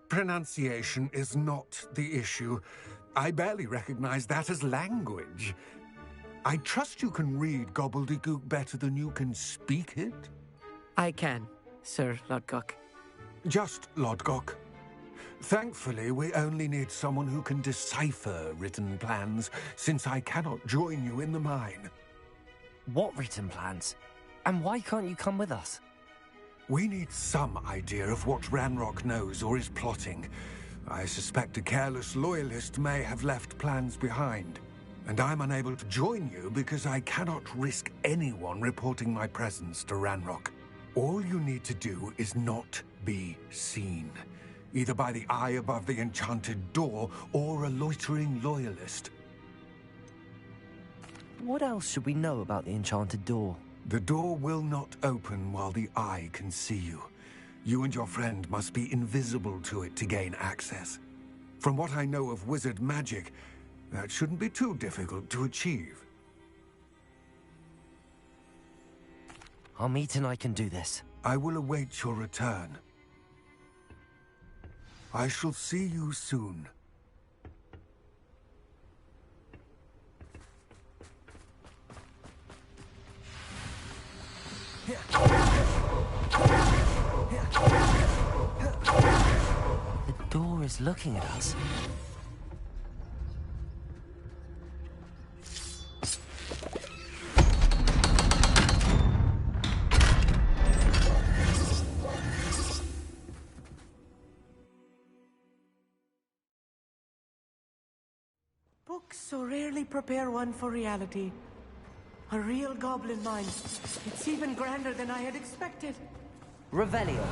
Pronunciation is not the issue. I barely recognize that as language. I trust you can read gobbledygook better than you can speak it? I can, Sir Lodgok. Just Lodgok. Thankfully, we only need someone who can decipher written plans, since I cannot join you in the mine. What written plans? And why can't you come with us? We need some idea of what Ranrock knows or is plotting. I suspect a careless loyalist may have left plans behind. And I'm unable to join you because I cannot risk anyone reporting my presence to Ranrock. All you need to do is not be seen, either by the eye above the enchanted door or a loitering loyalist. What else should we know about the enchanted door? The door will not open while the eye can see you. You and your friend must be invisible to it to gain access. From what I know of wizard magic, that shouldn't be too difficult to achieve. Amit and I can do this. I will await your return. I shall see you soon. The door is looking at us. Books so rarely prepare one for reality. A real goblin mind. It's even grander than I had expected. Revelio.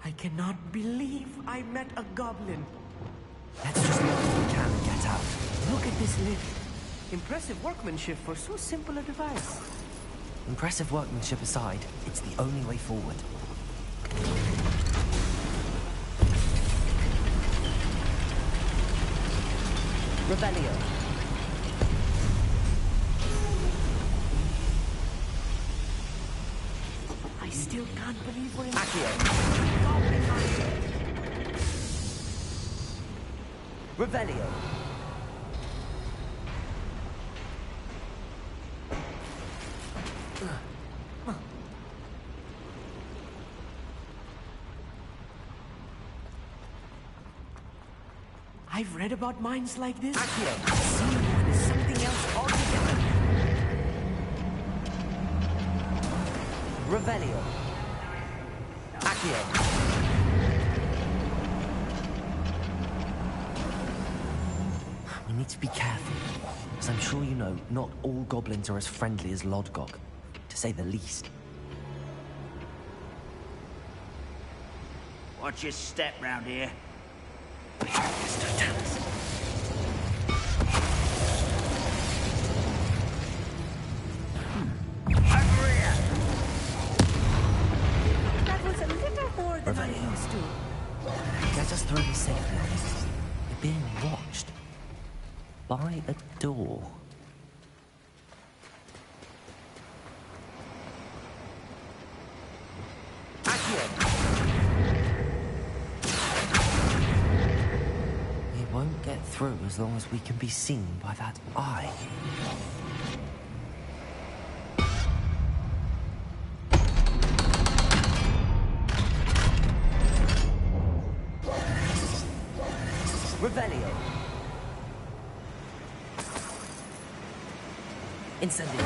I cannot believe I met a goblin. Let's just look if we can and get out. Look at this lift. Impressive workmanship for so simple a device. Impressive workmanship aside, it's the only way forward. Revelio. I still can't believe we're in Accio. goblin mind. Revelio. I've read about minds like this. Accio. Seeing one is something else altogether. Revelio. Accio. We need to be careful, as I'm sure you know, not all goblins are as friendly as Lodgok, to say the least. Watch your step round here. That was a little more than I Revelio. used to. Get us through this safely. We're being watched. By a door. We won't get through as long as we can be seen by that eye. Revelio. Incendio.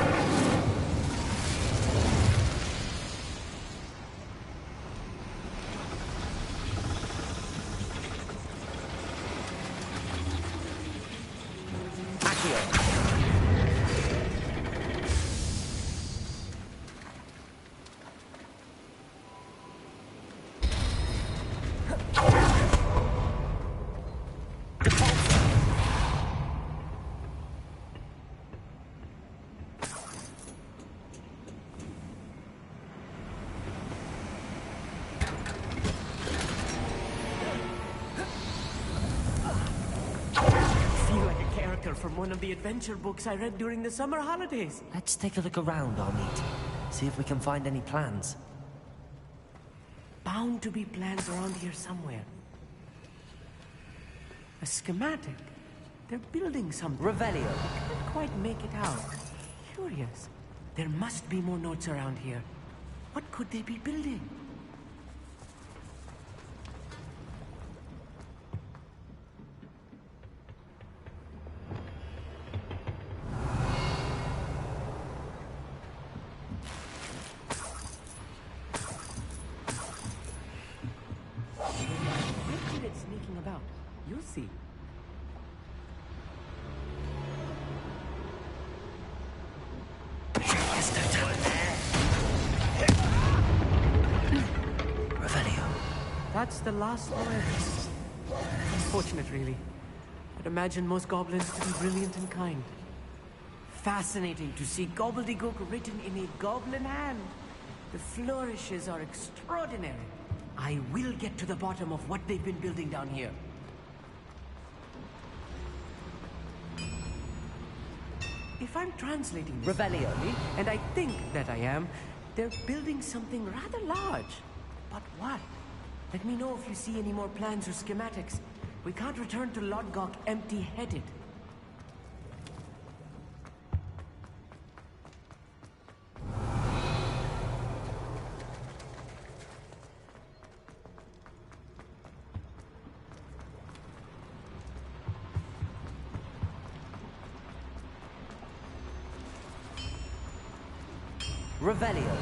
From one of the adventure books I read during the summer holidays. Let's take a look around, Amit. See if we can find any plans. Bound to be plans around here somewhere. A schematic. They're building something. Revelio. I can't quite make it out. Curious. There must be more notes around here. What could they be building? That's the last word. Unfortunate, really. I'd imagine most goblins to be brilliant and kind. Fascinating to see gobbledygook written in a goblin hand. The flourishes are extraordinary. I will get to the bottom of what they've been building down here. If I'm translating this Revelio. correctly, and I think that I am, they're building something rather large. But what? Let me know if you see any more plans or schematics. We can't return to Lodgok empty-headed. Revelio.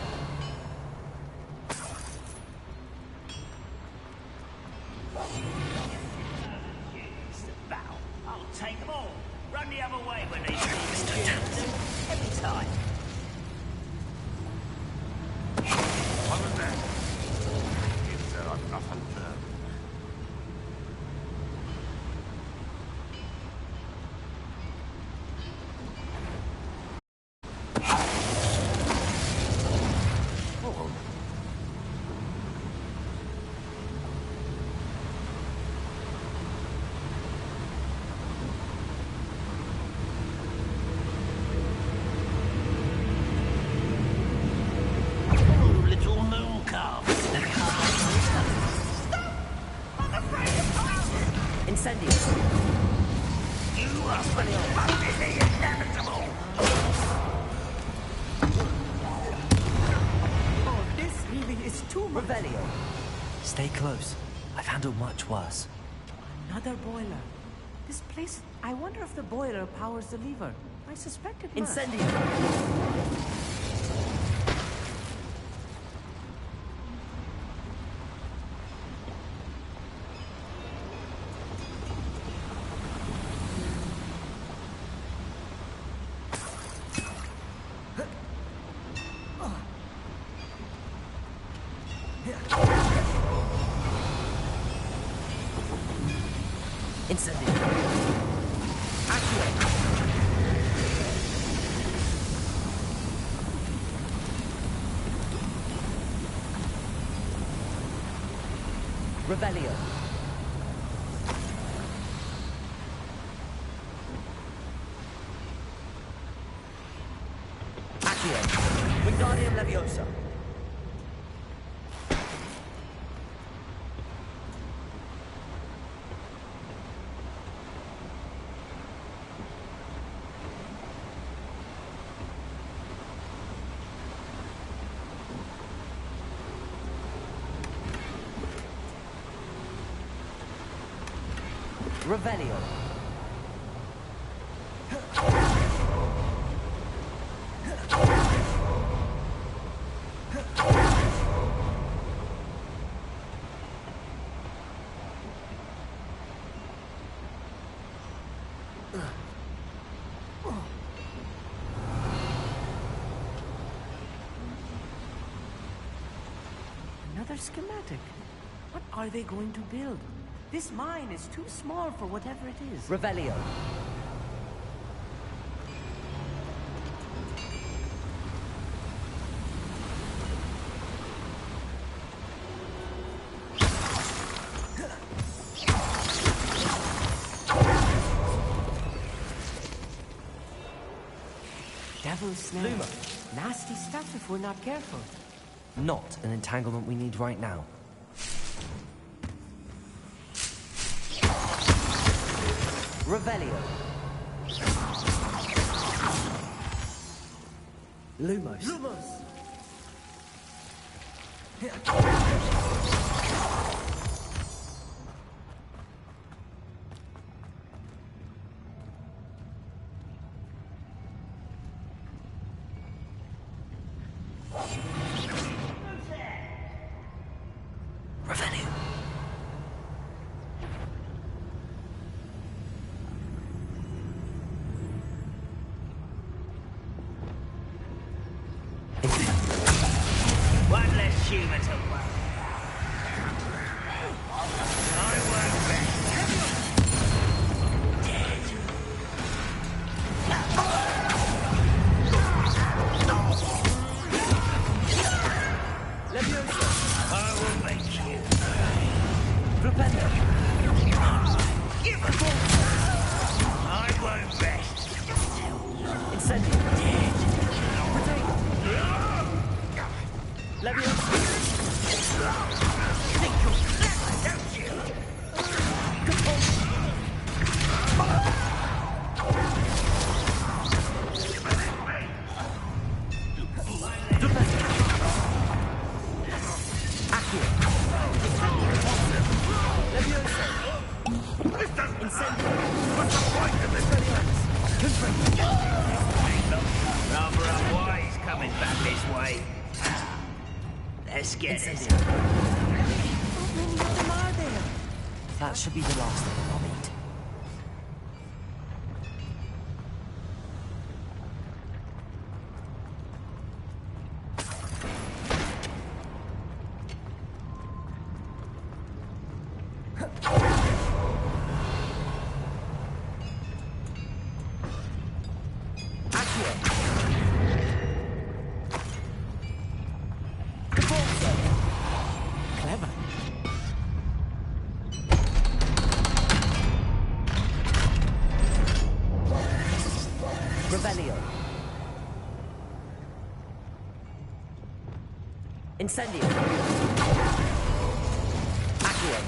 I'll take them all. Run the other way when they every time. What was that? If there are nothing there. Incendio. You are the inevitable. Oh, this really is too much. Revelio. Stay close. I've handled much worse. Another boiler. This place, I wonder if the boiler powers the lever. I suspect it must. Incendio. Incendio. Accio. Revelio. Accio. Wingardium Leviosa. Revelio. Another schematic. What are they going to build? This mine is too small for whatever it is. Revelio. Devil's snare. Luma. Nasty stuff if we're not careful. Not an entanglement we need right now. Revelio. Lumos. Lumos! Revelio. One less human to worry. coming back this way. Let's get it. How many of them are there? That should be the last of them, I'll meet. Clever. Revelio. Incendio. Accio.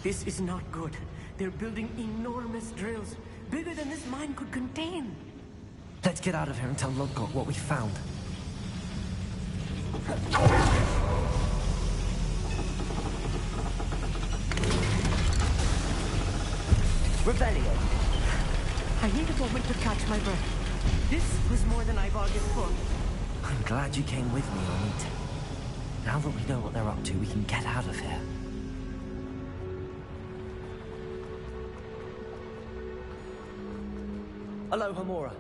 This is not good. They're building enormous drills, bigger than this mine could contain. Let's get out of here and tell Lodgok what we found. Revelio. I need a moment to catch my breath. This was more than I bargained for. I'm glad you came with me, Amit. Now that we know what they're up to, we can get out of here. Aloha, Mora.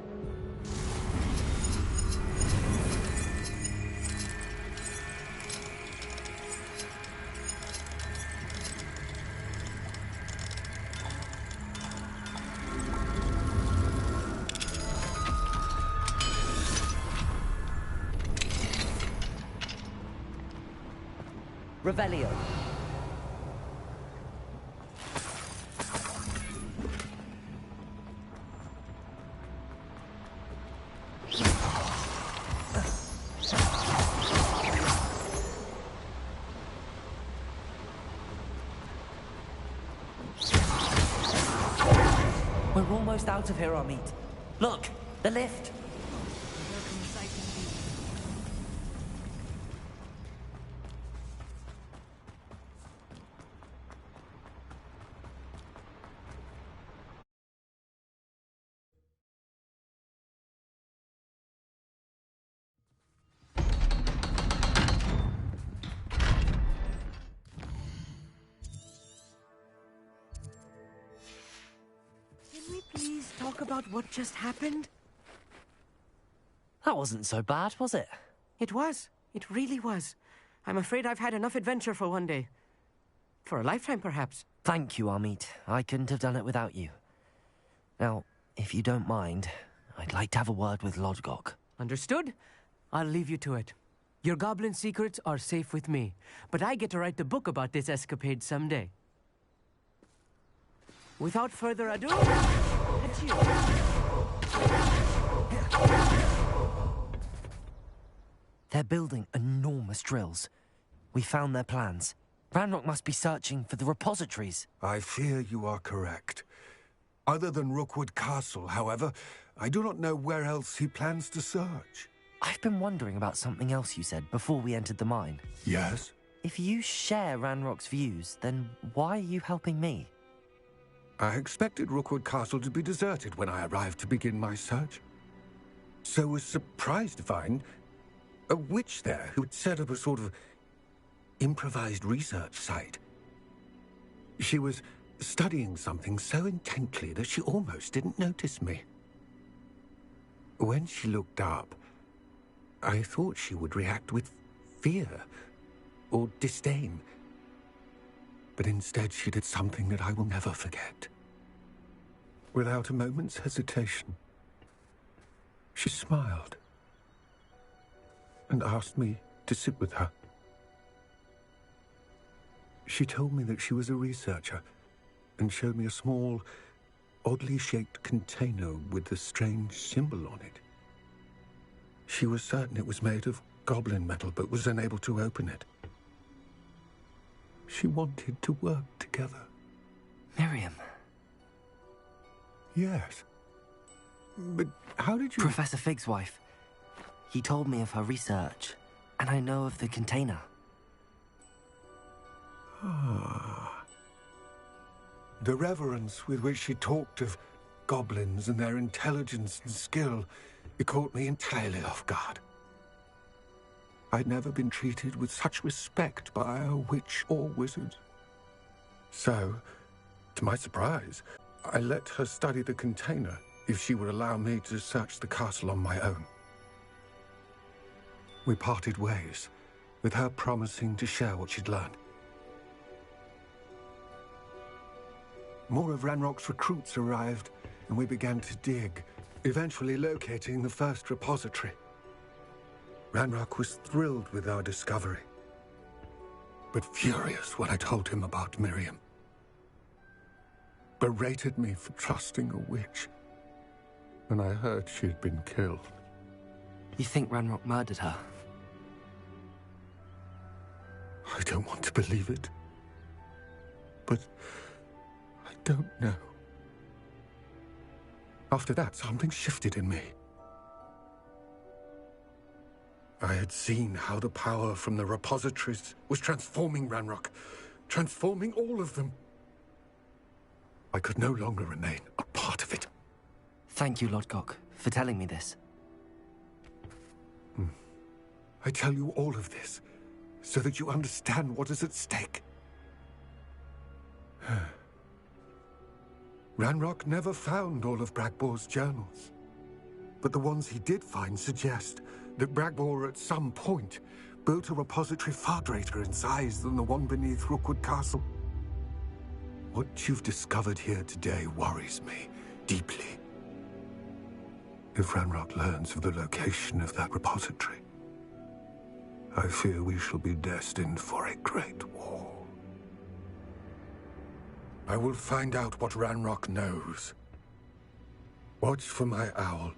Revelio. We're almost out of here, Amit. Look, the lift. Can we please talk about what just happened? That wasn't so bad, was it? It was. It really was. I'm afraid I've had enough adventure for one day. For a lifetime, perhaps. Thank you, Amit. I couldn't have done it without you. Now, if you don't mind, I'd like to have a word with Lodgok. Understood? I'll leave you to it. Your goblin secrets are safe with me, but I get to write the book about this escapade someday. Without further ado, adieu. They're building enormous drills. We found their plans. Ranrock must be searching for the repositories. I fear you are correct. Other than Rookwood Castle, however, I do not know where else he plans to search. I've been wondering about something else you said before we entered the mine. Yes? If you share Ranrock's views, then why are you helping me? I expected Rookwood Castle to be deserted when I arrived to begin my search. So was surprised to find a witch there who had set up a sort of improvised research site. She was studying something so intently that she almost didn't notice me. When she looked up, I thought she would react with fear or disdain. But instead she did something that I will never forget. Without a moment's hesitation, she smiled and asked me to sit with her. She told me that she was a researcher and showed me a small, oddly shaped container with a strange symbol on it. She was certain it was made of goblin metal, but was unable to open it. She wanted to work together. Miriam. Yes. But how did you... Professor Fig's wife. He told me of her research, and I know of the container. Ah. The reverence with which she talked of goblins and their intelligence and skill, it caught me entirely off guard. I'd never been treated with such respect by a witch or wizard. So, to my surprise, I let her study the container if she would allow me to search the castle on my own. We parted ways, with her promising to share what she'd learned. More of Ranrock's recruits arrived, and we began to dig, eventually locating the first repository. Ranrock was thrilled with our discovery, but furious when I told him about Miriam. Berated me for trusting a witch when I heard she'd been killed. You think Ranrock murdered her? I don't want to believe it, but I don't know. After that, something shifted in me. I had seen how the power from the repositories was transforming Ranrock, transforming all of them. I could no longer remain a part of it. Thank you, Lodgok, for telling me this. I tell you all of this so that you understand what is at stake. Ranrock never found all of Bragbor's journals, but the ones he did find suggest that Bragbor at some point built a repository far greater in size than the one beneath Rookwood Castle. What you've discovered here today worries me deeply. If Ranrock learns of the location of that repository, I fear we shall be destined for a great war. I will find out what Ranrock knows. Watch for my owl.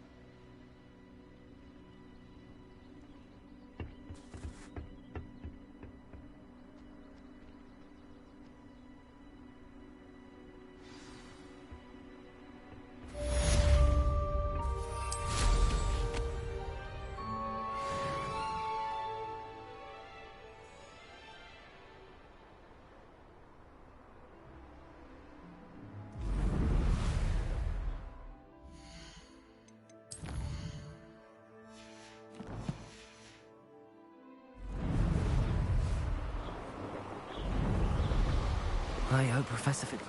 I hope Professor Fig...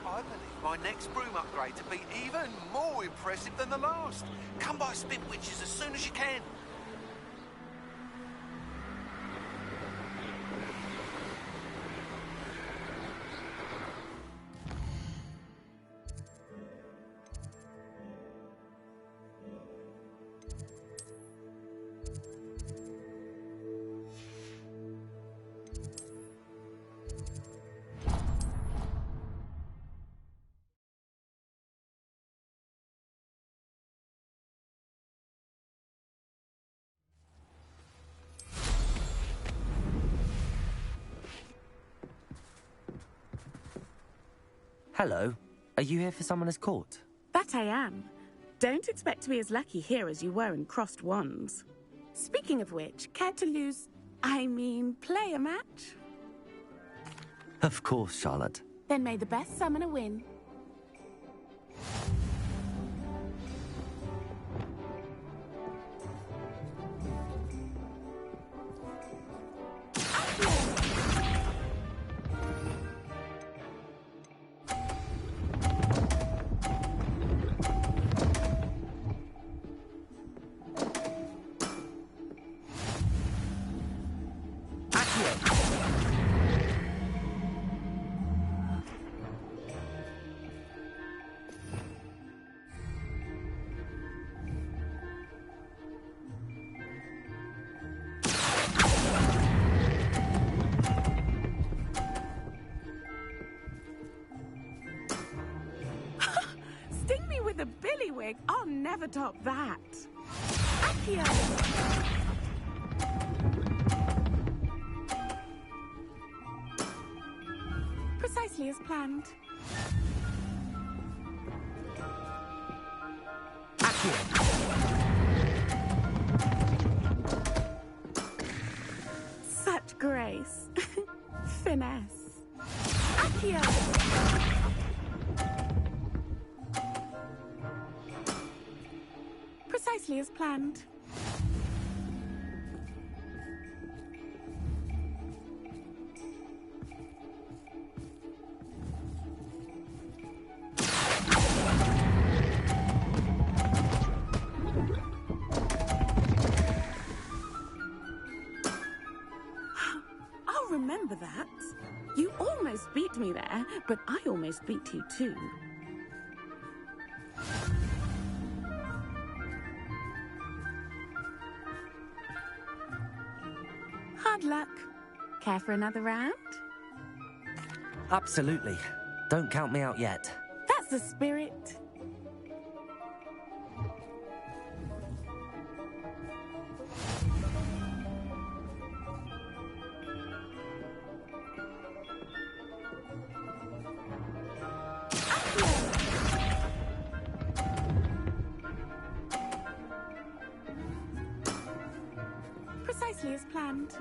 I believe my next broom upgrade to be even more impressive than the last. Come by Spitwitches as soon as you can. Hello. Are you here for Summoner's Court? That I am. Don't expect to be as lucky here as you were in Crossed Wands. Speaking of which, care to play a match? Of course, Charlotte. Then may the best summoner win. The billywig, I'll never top that. Accio! Precisely as planned. Such grace. Finesse. Accio! Precisely as planned. I'll remember that. You almost beat me there, but I almost beat you too. Hard luck. Care for another round? Absolutely. Don't count me out yet. That's the spirit. Precisely as planned.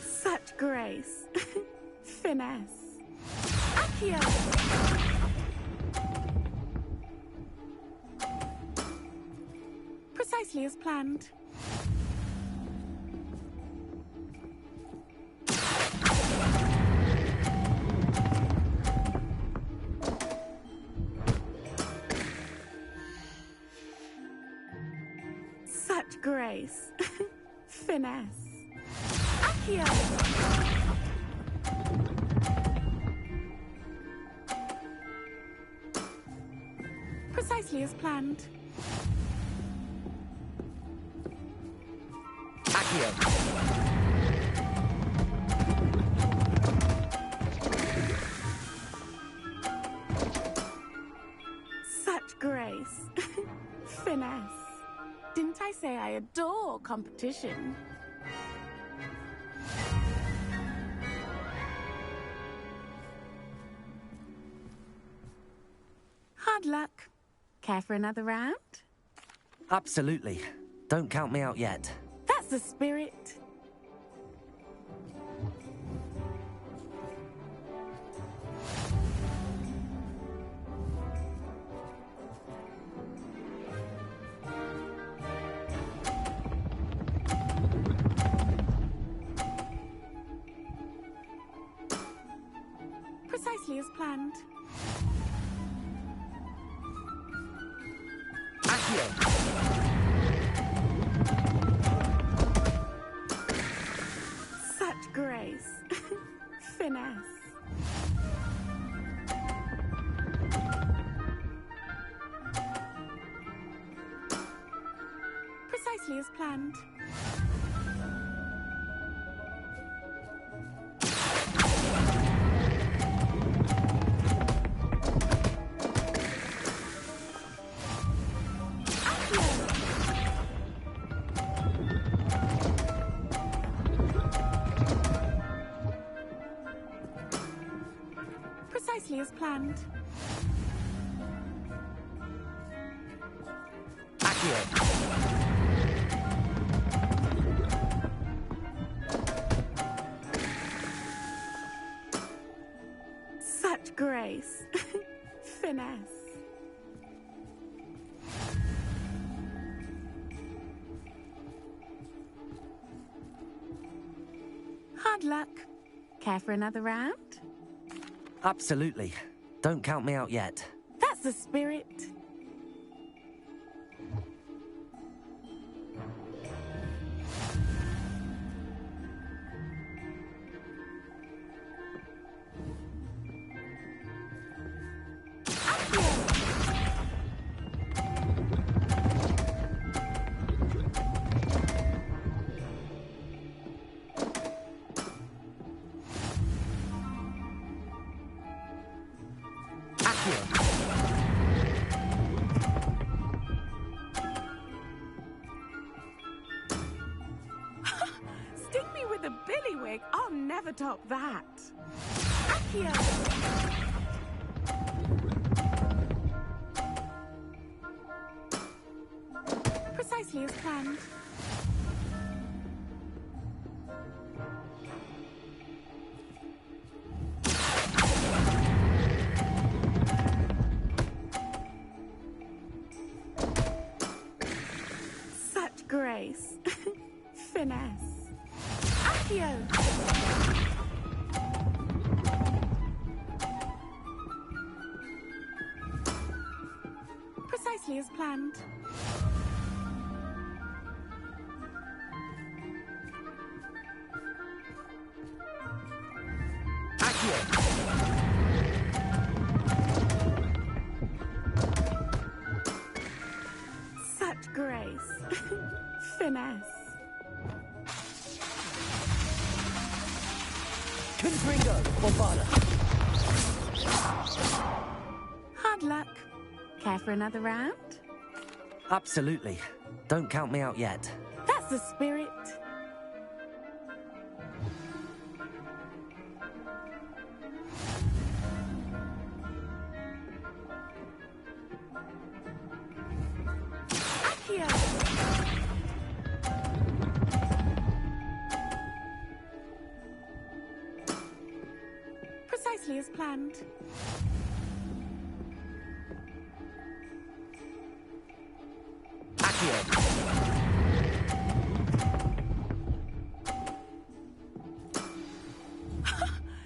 Such grace. Finesse. Accio! Precisely as planned. Such grace. Finesse. Accio! Precisely as planned. Such grace. Finesse. Didn't I say I adore competition? Hard luck. Care for another round? Absolutely. Don't count me out yet. That's the spirit. Precisely as planned. Such grace. Finesse. Precisely as planned. Precisely as planned. Such grace. Finesse. Hard luck. Care for another round? Absolutely. Don't count me out yet. That's the spirit. Stick me with a billywig, I'll never top that. Accio! Accio! Precisely as planned. Such grace. Finesse. Confringo, Bombada. Hard luck. Care for another round? Absolutely. Don't count me out yet. That's the spirit. Accio! Precisely as planned.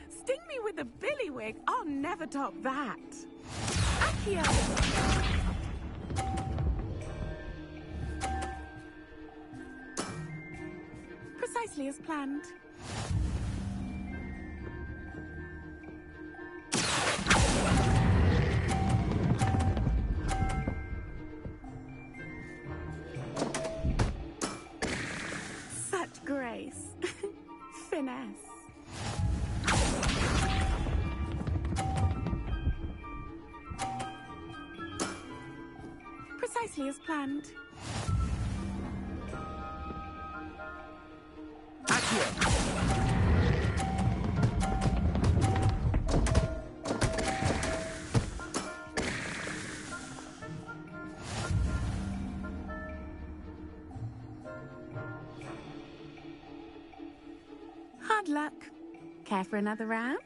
Sting me with a billywig. I'll never top that. Accio! Precisely as planned. Such grace. Finesse. Precisely as planned. Hard luck. Care for another round?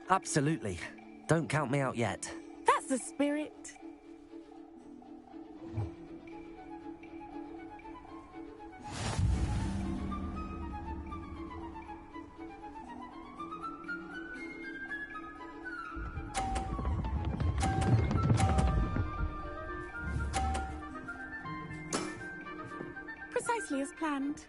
Absolutely. Don't count me out yet. That's the spirit. Precisely as planned.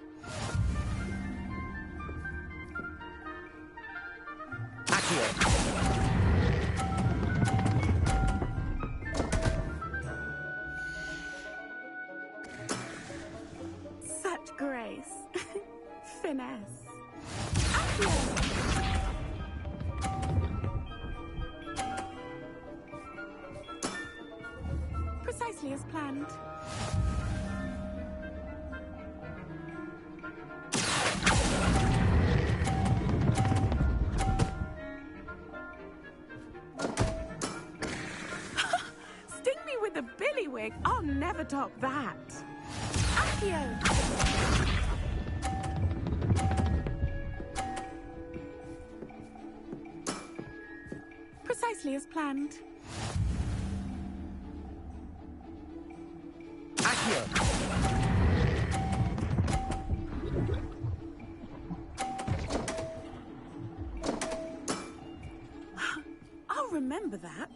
Such grace. Finesse. Accio! Precisely as planned. Sting me with a billywig. I'll never top that. Accio! Precisely as planned. I'll remember that.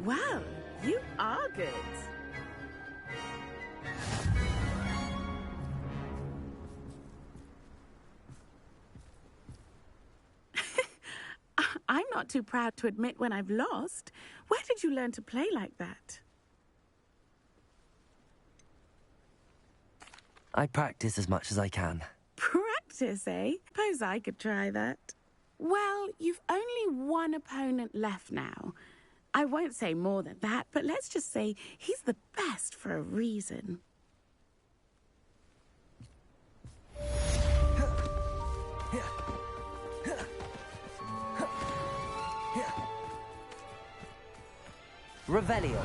Well, you are good. I'm not too proud to admit when I've lost. Where did you learn to play like that? I practice as much as I can. Practice, eh? Suppose I could try that. Well, you've only one opponent left now. I won't say more than that, but let's just say he's the best for a reason. Revelio.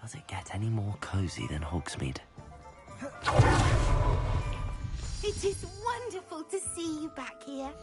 Does it get any more cozy than Hogsmeade? It is wonderful to see you back here.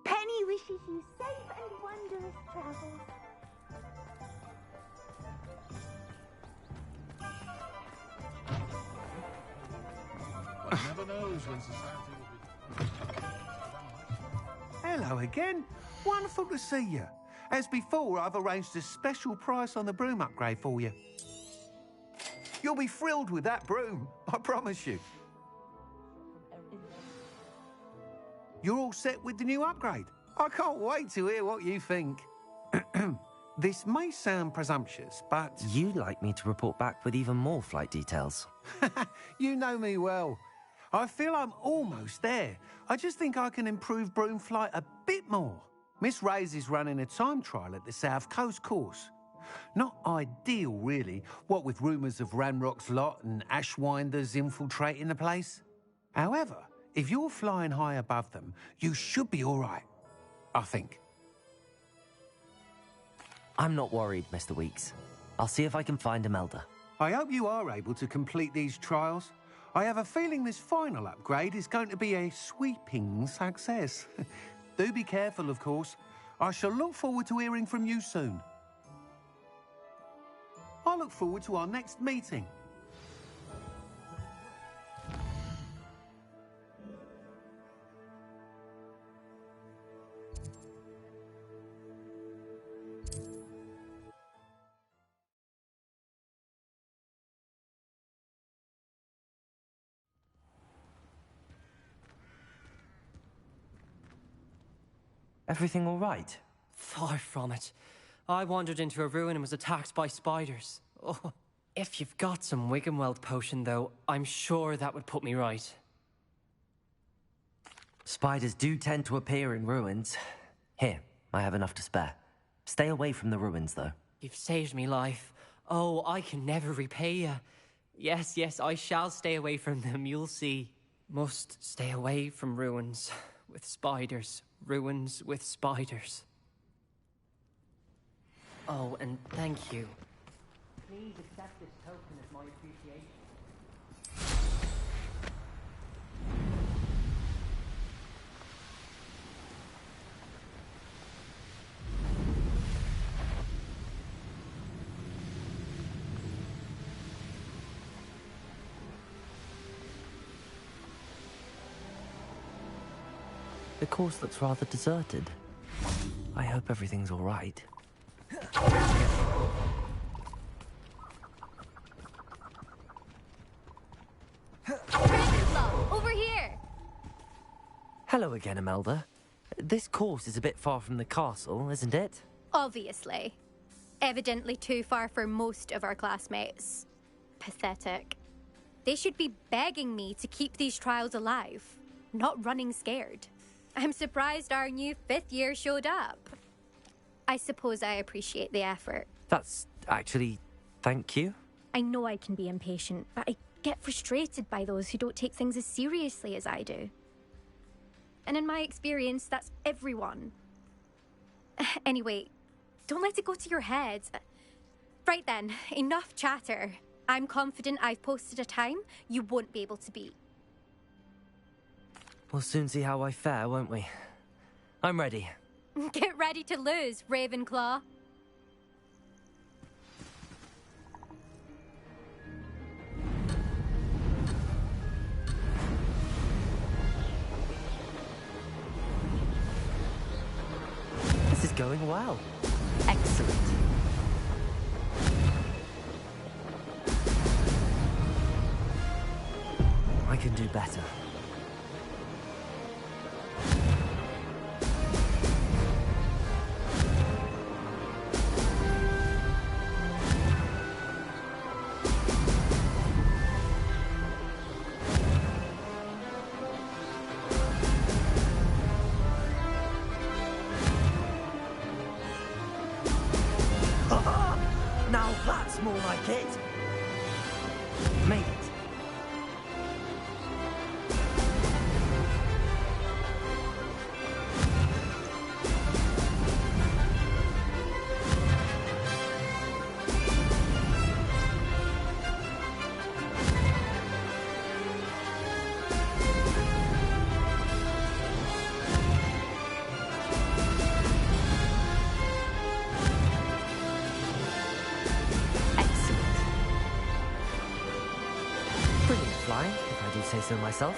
Penny wishes you safe and wondrous travels. One never knows when society will be... Hello again. Wonderful to see you. As before, I've arranged a special price on the broom upgrade for you. You'll be thrilled with that broom, I promise you. You're all set with the new upgrade. I can't wait to hear what you think. This may sound presumptuous, but... You'd like me to report back with even more flight details. You know me well. I feel I'm almost there. I just think I can improve broom flight a bit more. Miss Reyes is running a time trial at the South Coast course. Not ideal, really, what with rumours of Ranrock's lot and Ashwinders infiltrating the place. However, if you're flying high above them, you should be all right, I think. I'm not worried, Mr. Weeks. I'll see if I can find Imelda. I hope you are able to complete these trials. I have a feeling this final upgrade is going to be a sweeping success. Do be careful, of course. I shall look forward to hearing from you soon. I look forward to our next meeting. Everything all right? Far from it. I wandered into a ruin and was attacked by spiders. Oh, if you've got some Wiggenweld potion, though, I'm sure that would put me right. Spiders do tend to appear in ruins. Here, I have enough to spare. Stay away from the ruins, though. You've saved me life. Oh, I can never repay you. Yes, yes, I shall stay away from them, you'll see. Must stay away from ruins with spiders. Ruins with spiders. Oh, and thank you. Please accept this token as my appreciation. The course looks rather deserted. I hope everything's all right. Ravenclaw, over here! Hello again, Imelda. This course is a bit far from the castle, isn't it? Obviously. Evidently too far for most of our classmates. Pathetic. They should be begging me to keep these trials alive, not running scared. I'm surprised our new 5th year showed up. I suppose I appreciate the effort. That's actually... thank you. I know I can be impatient, but I get frustrated by those who don't take things as seriously as I do. And in my experience, that's everyone. Anyway, don't let it go to your head. Right then, enough chatter. I'm confident I've posted a time you won't be able to beat. We'll soon see how I fare, won't we? I'm ready. Get ready to lose, Ravenclaw. This is going well. Excellent. I can do better. flying, if I do say so myself.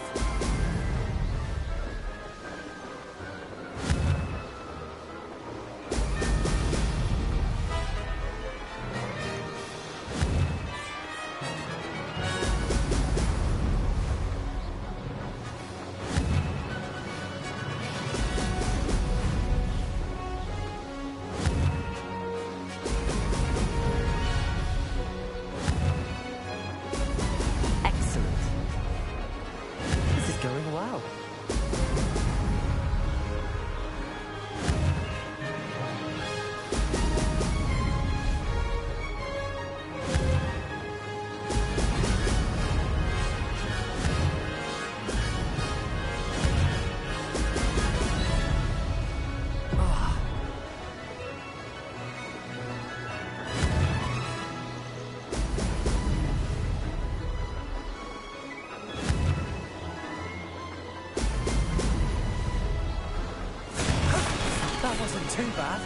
Too bad.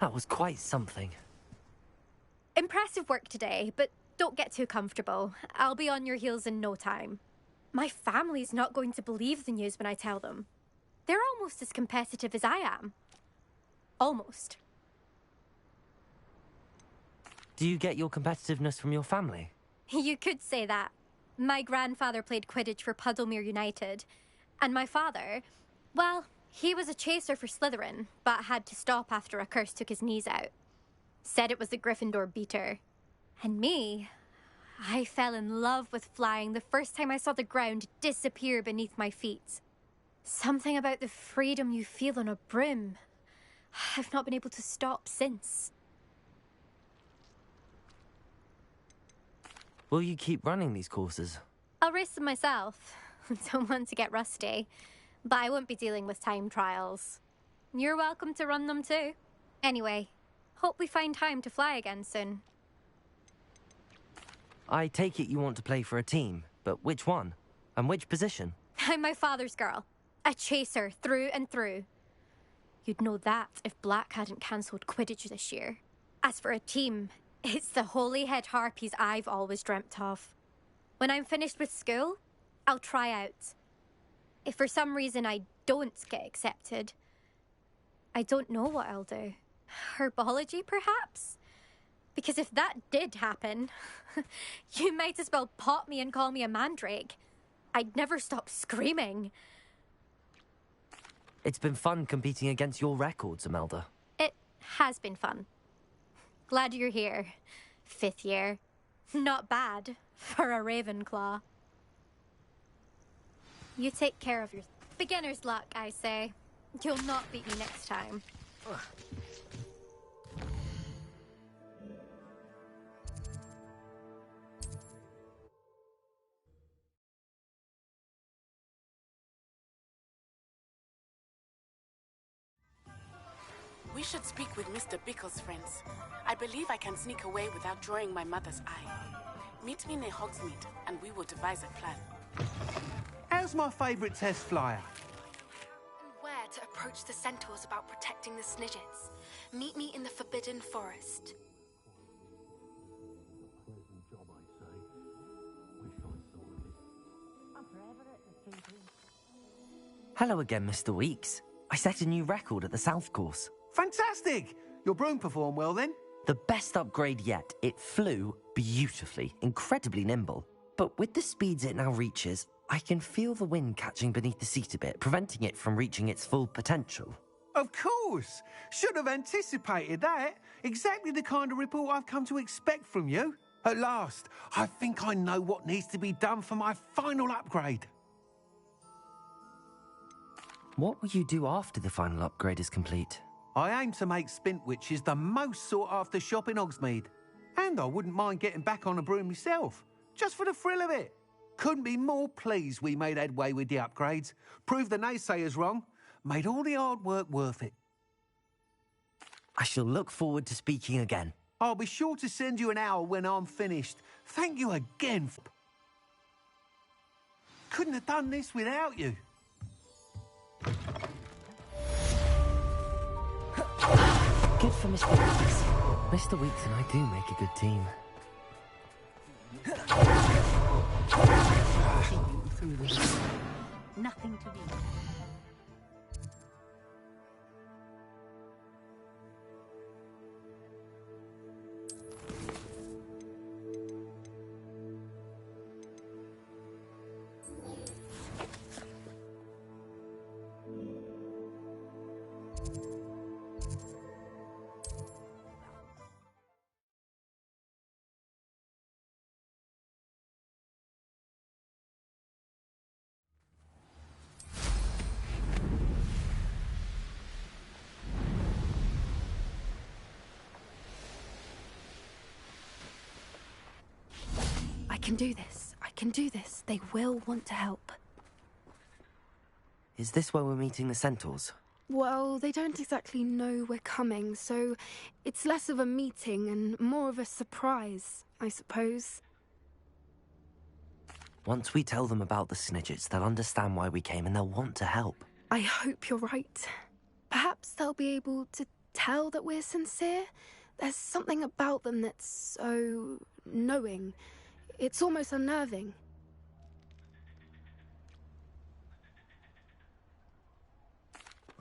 That was quite something. Impressive work today, but don't get too comfortable. I'll be on your heels in no time. My family's not going to believe the news when I tell them. They're almost as competitive as I am. Almost. Do you get your competitiveness from your family? You could say that. My grandfather played Quidditch for Puddlemere United. And my father, well, he was a chaser for Slytherin, but had to stop after a curse took his knees out. Said it was the Gryffindor beater. And me, I fell in love with flying the first time I saw the ground disappear beneath my feet. Something about the freedom you feel on a broom. I've not been able to stop since. Will you keep running these courses? I'll race them myself. Don't want to get rusty. But I won't be dealing with time trials. You're welcome to run them too. Anyway, hope we find time to fly again soon. I take it you want to play for a team, but which one? And which position? I'm my father's girl. A chaser through and through. You'd know that if Black hadn't cancelled Quidditch this year. As for a team, it's the Holyhead Harpies I've always dreamt of. When I'm finished with school, I'll try out. If for some reason I don't get accepted, I don't know what I'll do. Herbology, perhaps? Because if that did happen, you might as well pot me and call me a mandrake. I'd never stop screaming. It's been fun competing against your records, Imelda. It has been fun. Glad you're here. 5th year. Not bad for a Ravenclaw. You take care of your beginner's luck, I say. You'll not beat me next time. We should speak with Mr. Bickle's friends. I believe I can sneak away without drawing my mother's eye. Meet me near Hogsmeade, and we will devise a plan. How's my favourite test flyer? And where to approach the centaurs about protecting the Snidgets. Meet me in the Forbidden Forest. Hello again, Mr. Weeks. I set a new record at the South Course. Fantastic! Your broom performed well then? The best upgrade yet. It flew beautifully, incredibly nimble. But with the speeds it now reaches, I can feel the wind catching beneath the seat a bit, preventing it from reaching its full potential. Of course! Should have anticipated that. Exactly the kind of report I've come to expect from you. At last, I think I know what needs to be done for my final upgrade. What will you do after the final upgrade is complete? I aim to make Spintwitches the most sought-after shop in Hogsmeade. And I wouldn't mind getting back on a broom myself, just for the thrill of it. Couldn't be more pleased we made headway with the upgrades, proved the naysayers wrong, made all the hard work worth it. I shall look forward to speaking again. I'll be sure to send you an owl when I'm finished. Thank you again. Couldn't have done this without you. Good for Mr. Weeks. Mr. Weeks and I do make a good team. Nothing to be. I can do this. I can do this. They will want to help. Is this where we're meeting the centaurs? Well, they don't exactly know we're coming, so it's less of a meeting and more of a surprise, I suppose. Once we tell them about the Snidgets, they'll understand why we came and they'll want to help. I hope you're right. Perhaps they'll be able to tell that we're sincere. There's something about them that's so knowing. It's almost unnerving.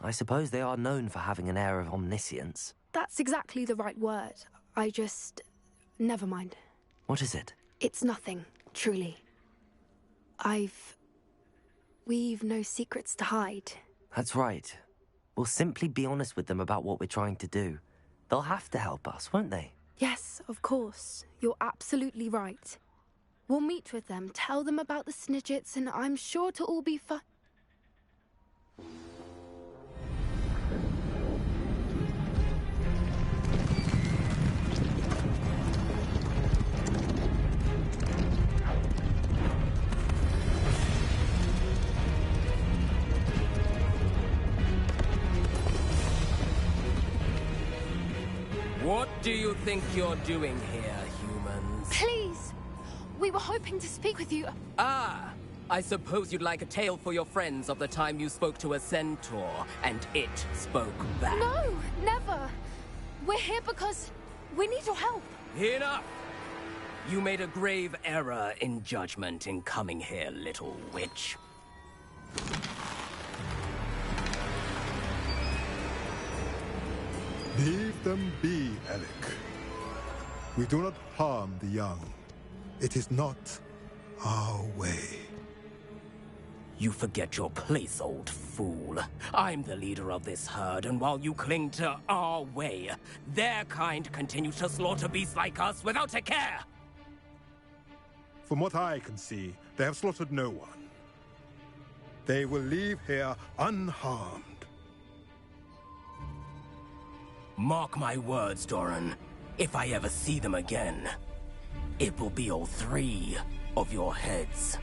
I suppose they are known for having an air of omniscience. That's exactly the right word. I just... never mind. What is it? It's nothing, truly. We've no secrets to hide. That's right. We'll simply be honest with them about what we're trying to do. They'll have to help us, won't they? Yes, of course. You're absolutely right. We'll meet with them, tell them about the Snidgets, and I'm sure it'll all be fun. What do you think you're doing here, humans? Please! We were hoping to speak with you. Ah! I suppose you'd like a tale for your friends of the time you spoke to a centaur, and it spoke back. No! Never! We're here because we need your help. Enough! You made a grave error in judgment in coming here, little witch. Leave them be, Alec. We do not harm the young. It is not our way. You forget your place, old fool. I'm the leader of this herd, and while you cling to our way, their kind continue to slaughter beasts like us without a care! From what I can see, they have slaughtered no one. They will leave here unharmed. Mark my words, Doran. If I ever see them again, it will be all 3 of your heads.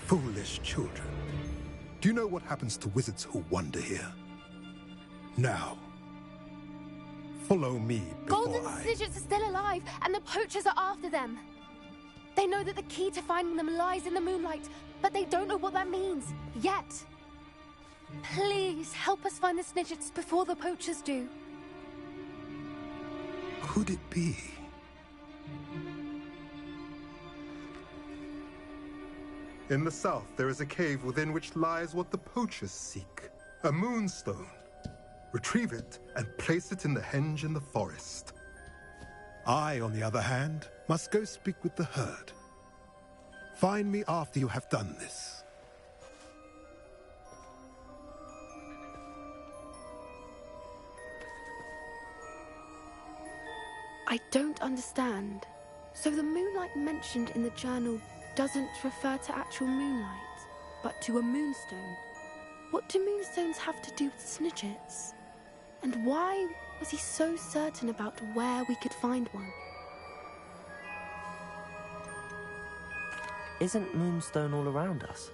Foolish children. Do you know what happens to wizards who wander here? Now, follow me before Golden Snidgets are still alive, and the poachers are after them. They know that the key to finding them lies in the moonlight, but they don't know what that means, yet. Please, help us find the Snidgets before the poachers do. Could it be? In the south, there is a cave within which lies what the poachers seek. A moonstone. Retrieve it and place it in the henge in the forest. I, on the other hand, must go speak with the herd. Find me after you have done this. I don't understand. So the moonlight mentioned in the journal doesn't refer to actual moonlight, but to a moonstone. What do moonstones have to do with Snidgets? And why was he so certain about where we could find one? Isn't Moonstone all around us?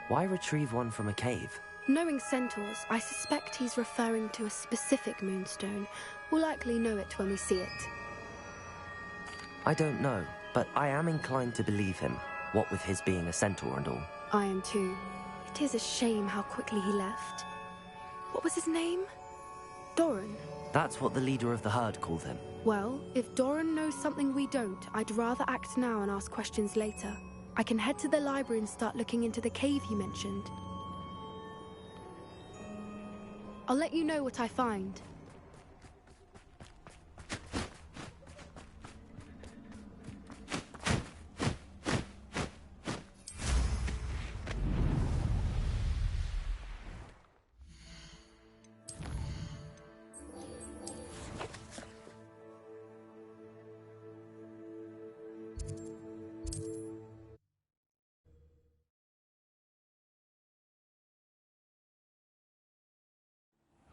Why retrieve one from a cave? Knowing centaurs, I suspect he's referring to a specific moonstone. We'll likely know it when we see it. I don't know, but I am inclined to believe him. What with his being a centaur and all. I am too. It is a shame how quickly he left. What was his name? Doran? That's what the leader of the herd called him. Well, if Doran knows something we don't, I'd rather act now and ask questions later. I can head to the library and start looking into the cave you mentioned. I'll let you know what I find.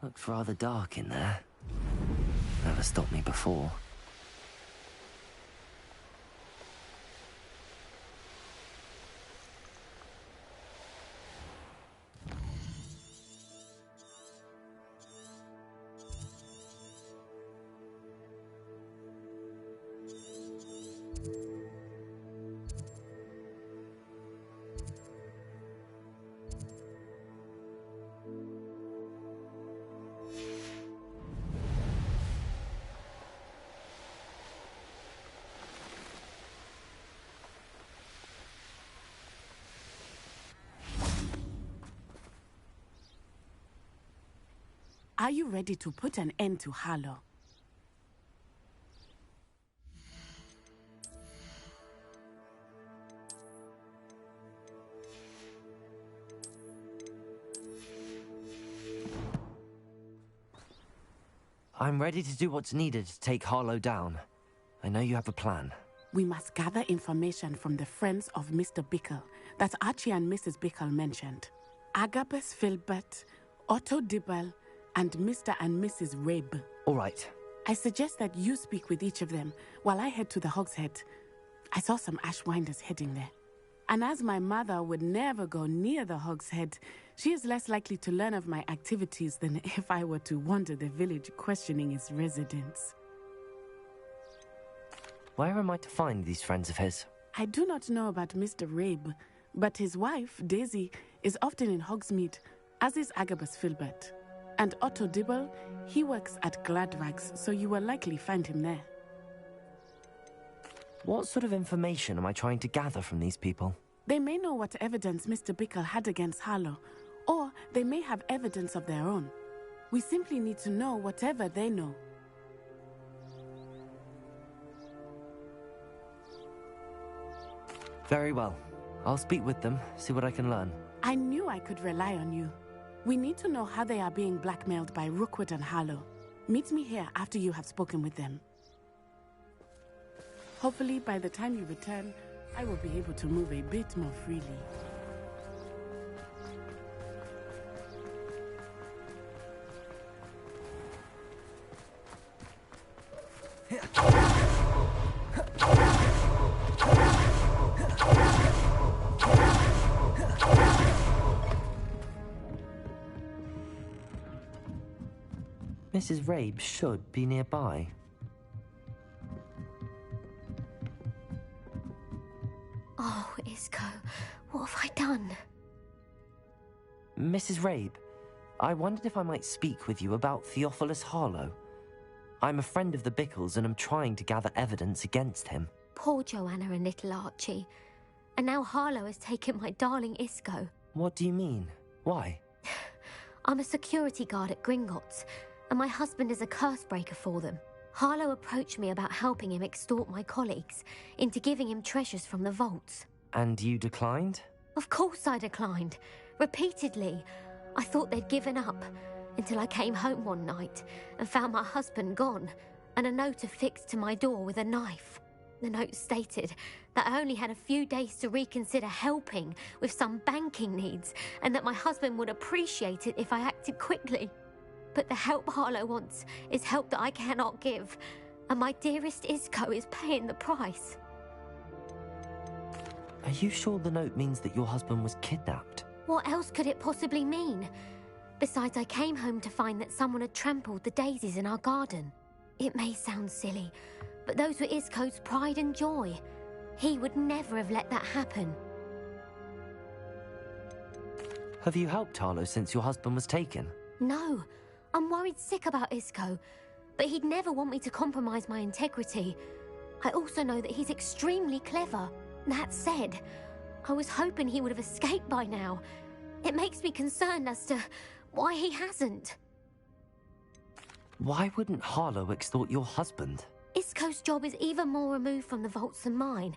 Looked rather dark in there. Never stopped me before. Are you ready to put an end to Harlow? I'm ready to do what's needed to take Harlow down. I know you have a plan. We must gather information from the friends of Mr. Bickle that Archie and Mrs. Bickle mentioned. Agabus Filbert, Otto Dibble, and Mr. and Mrs. Rabe. All right. I suggest that you speak with each of them while I head to the Hogshead. I saw some Ashwinders heading there. And as my mother would never go near the Hogshead, she is less likely to learn of my activities than if I were to wander the village questioning its residents. Where am I to find these friends of his? I do not know about Mr. Rabe, but his wife, Daisy, is often in Hogsmeade, as is Agabus Filbert. And Otto Dibble, he works at Gladrags, so you will likely find him there. What sort of information am I trying to gather from these people? They may know what evidence Mr. Bickle had against Harlow, or they may have evidence of their own. We simply need to know whatever they know. Very well. I'll speak with them, see what I can learn. I knew I could rely on you. We need to know how they are being blackmailed by Rookwood and Harlow. Meet me here after you have spoken with them. Hopefully, by the time you return, I will be able to move a bit more freely. Mrs. Rabe should be nearby. Oh, Isco, what have I done? Mrs. Rabe, I wondered if I might speak with you about Theophilus Harlow. I'm a friend of the Bickles and am trying to gather evidence against him. Poor Joanna and little Archie. And now Harlow has taken my darling Isco. What do you mean? Why? I'm a security guard at Gringotts, and my husband is a curse breaker for them. Harlow approached me about helping him extort my colleagues into giving him treasures from the vaults. And you declined? Of course I declined. Repeatedly. I thought they'd given up, until I came home one night and found my husband gone, and a note affixed to my door with a knife. The note stated that I only had a few days to reconsider helping with some banking needs, and that my husband would appreciate it if I acted quickly. But the help Harlow wants is help that I cannot give, and my dearest Isco is paying the price. Are you sure the note means that your husband was kidnapped? What else could it possibly mean? Besides, I came home to find that someone had trampled the daisies in our garden. It may sound silly, but those were Isco's pride and joy. He would never have let that happen. Have you helped Harlow since your husband was taken? No, I'm worried sick about Isco, but he'd never want me to compromise my integrity. I also know that he's extremely clever. That said, I was hoping he would have escaped by now. It makes me concerned as to why he hasn't. Why wouldn't Harlow extort your husband? Isco's job is even more removed from the vaults than mine.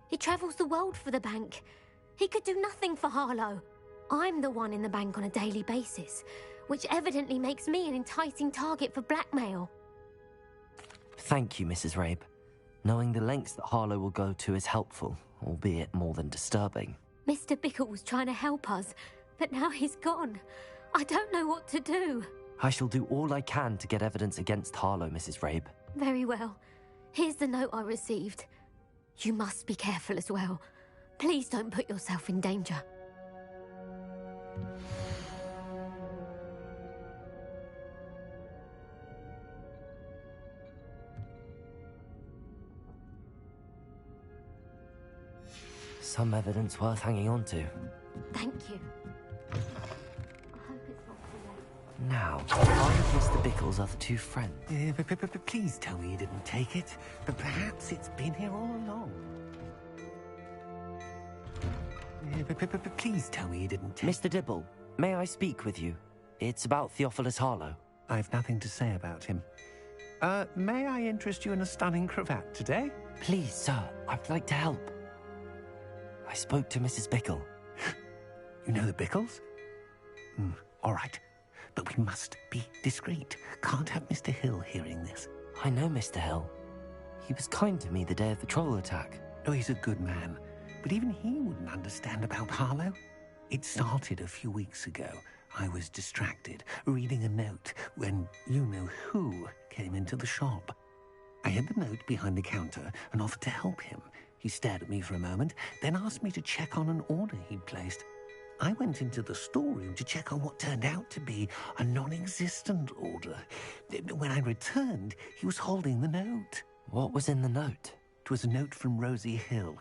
He travels the world for the bank. He could do nothing for Harlow. I'm the one in the bank on a daily basis, which evidently makes me an enticing target for blackmail. Thank you, Mrs. Rabe. Knowing the lengths that Harlow will go to is helpful, albeit more than disturbing. Mr. Bickle was trying to help us, but now he's gone. I don't know what to do. I shall do all I can to get evidence against Harlow, Mrs. Rabe. Very well. Here's the note I received. You must be careful as well. Please don't put yourself in danger. Some evidence worth hanging on to. Thank you. Now, find Mr. Bickle's other two friends. Please tell me you didn't take it. But perhaps it's been here all along. Please tell me you didn't take it. Mr. Dibble, may I speak with you? It's about Theophilus Harlow. I've nothing to say about him. May I interest you in a stunning cravat today? Please, sir, I'd like to help. I spoke to Mrs. Bickle. You know the Bickles? All right. But we must be discreet. Can't have Mr. Hill hearing this. I know Mr. Hill. He was kind to me the day of the troll attack. Oh, he's a good man. But even he wouldn't understand about Harlow. It started a few weeks ago. I was distracted, reading a note, when you-know-who came into the shop. I hid the note behind the counter and offered to help him. He stared at me for a moment, then asked me to check on an order he'd placed. I went into the storeroom to check on what turned out to be a non-existent order. When I returned, he was holding the note. What was in the note? It was a note from Rosie Hill,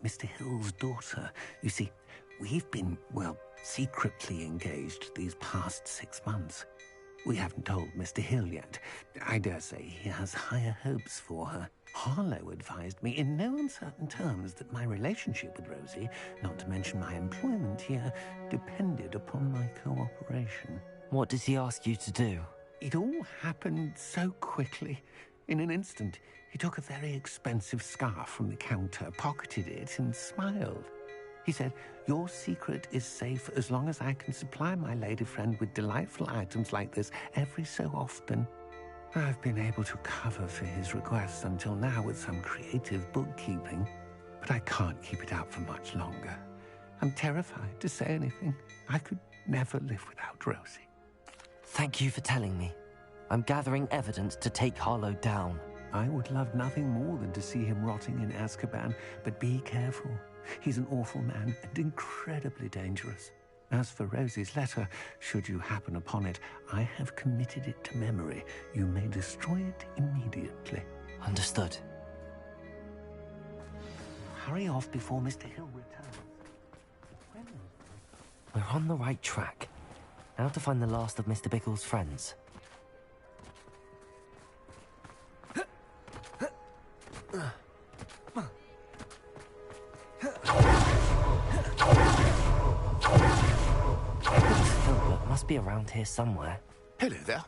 Mr. Hill's daughter. You see, we've been, well, secretly engaged these past 6 months. We haven't told Mr. Hill yet. I dare say he has higher hopes for her. Harlow advised me in no uncertain terms that my relationship with Rosie, not to mention my employment here, depended upon my cooperation. What does he ask you to do? It all happened so quickly. In an instant, he took a very expensive scarf from the counter, pocketed it, and smiled. He said, "Your secret is safe as long as I can supply my lady friend with delightful items like this every so often." I've been able to cover for his requests until now with some creative bookkeeping, but I can't keep it up for much longer. I'm terrified to say anything. I could never live without Rosie. Thank you for telling me. I'm gathering evidence to take Harlow down. I would love nothing more than to see him rotting in Azkaban, but be careful. He's an awful man and incredibly dangerous. As for Rosie's letter, should you happen upon it, I have committed it to memory. You may destroy it immediately. Understood. Hurry off before Mr. Hill returns. We're on the right track. Now to find the last of Mr. Bickle's friends. Must be around here somewhere. Hello there.